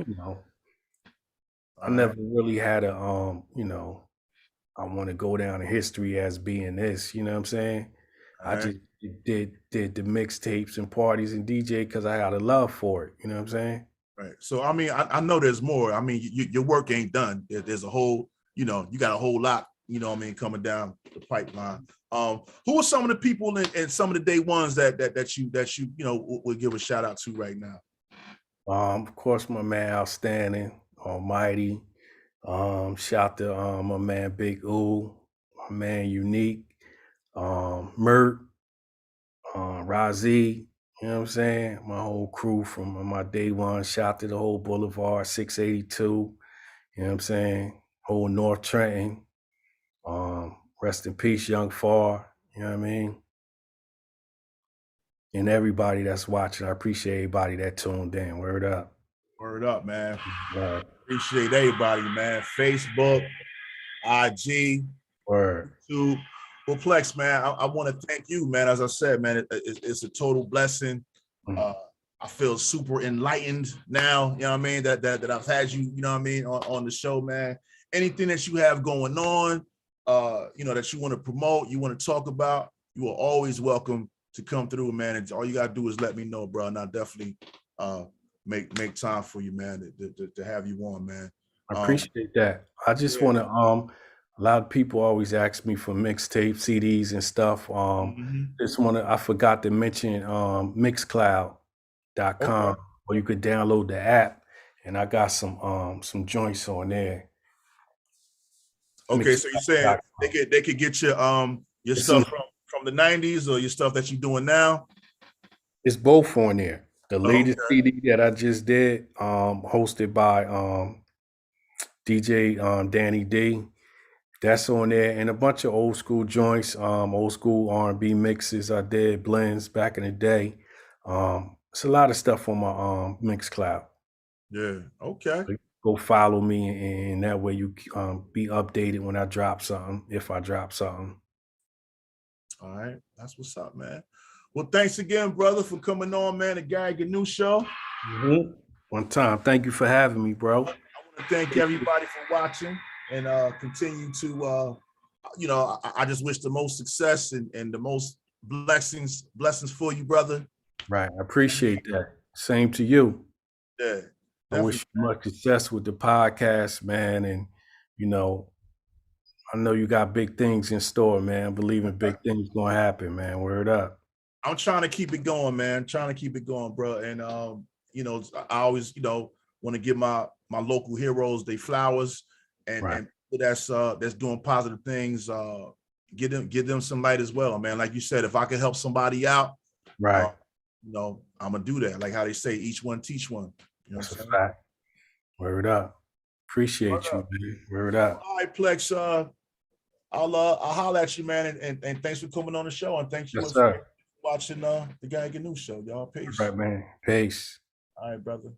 all right, never really had a I want to go down in history as being this, you know what I'm saying? all I right, just did the mixtapes and parties and DJ because I had a love for it, you know what I'm saying? right. So I mean, I know there's more. I mean, your work ain't done. There's a whole, you got a whole lot. You know what I mean, coming down the pipeline. Who are some of the people and some of the day ones that you would give a shout out to right now? Of course, my man Outstanding, Almighty. Shout to my man Big Oo, my man Unique, Mert, Razi, you know what I'm saying? My whole crew from my day one. Shout to the whole Boulevard 682. You know what I'm saying? Whole North Trenton. Rest in peace, Young Far. You know what I mean? And everybody that's watching, I appreciate everybody that tuned in. Word up. Word up, man. Word. Appreciate everybody, man. Facebook, IG, Word. YouTube. Well, Plexx, man, I want to thank you, man. As I said, man, it's a total blessing. Mm. Uh, I feel super enlightened now. You know what I mean? That I've had you, you know what I mean, on the show, man. Anything that you have going on, that you want to promote, you want to talk about, you are always welcome to come through, man. And all you gotta do is let me know, bro. And I'll definitely make time for you, man, to have you on, man. I Um, appreciate that. I just yeah. want to a lot of people always ask me for mixtape CDs and stuff. Mm-hmm. I forgot to mention Okay. mixcloud.com where you could download the app and I got some joints on there. Okay. So you're saying Mixcloud.com. they could get your It's some stuff from the '90s or your stuff that you're doing now. It's both on there. The Oh, latest okay. CD that I just did, hosted by DJ Danny D. That's on there, and a bunch of old school joints, old school R&B mixes I did, blends back in the day. It's a lot of stuff on my Mixcloud. Yeah. Okay. go follow me, and that way you be updated when I drop something, if I drop something. All right, that's what's up, man. Well, thanks again, brother, for coming on, man. The Gary Gnu Show. One time. Thank you for having me, bro. I want to thank everybody for watching and continue to, I just wish the most success and the most blessings for you, brother. Right. I appreciate that. Same to you. Yeah. I wish you much success with the podcast, man. And, I know you got big things in store, man. I believe in big things going to happen, man. Word up. I'm trying to keep it going, man. Trying to keep it going, bro. And, I always, want to give my local heroes their flowers and that's doing positive things. Give them some light as well, man. Like you said, if I can help somebody out, right. I'm gonna do that. Like how they say, each one teach one. That's a fact. Word up. Appreciate you, man. Word up. All right, Plexx. I'll holler at you, man, and thanks for coming on the show, and thanks you for watching the Gary Gnu Show, y'all. Peace. Right, man. Peace. All right, brother.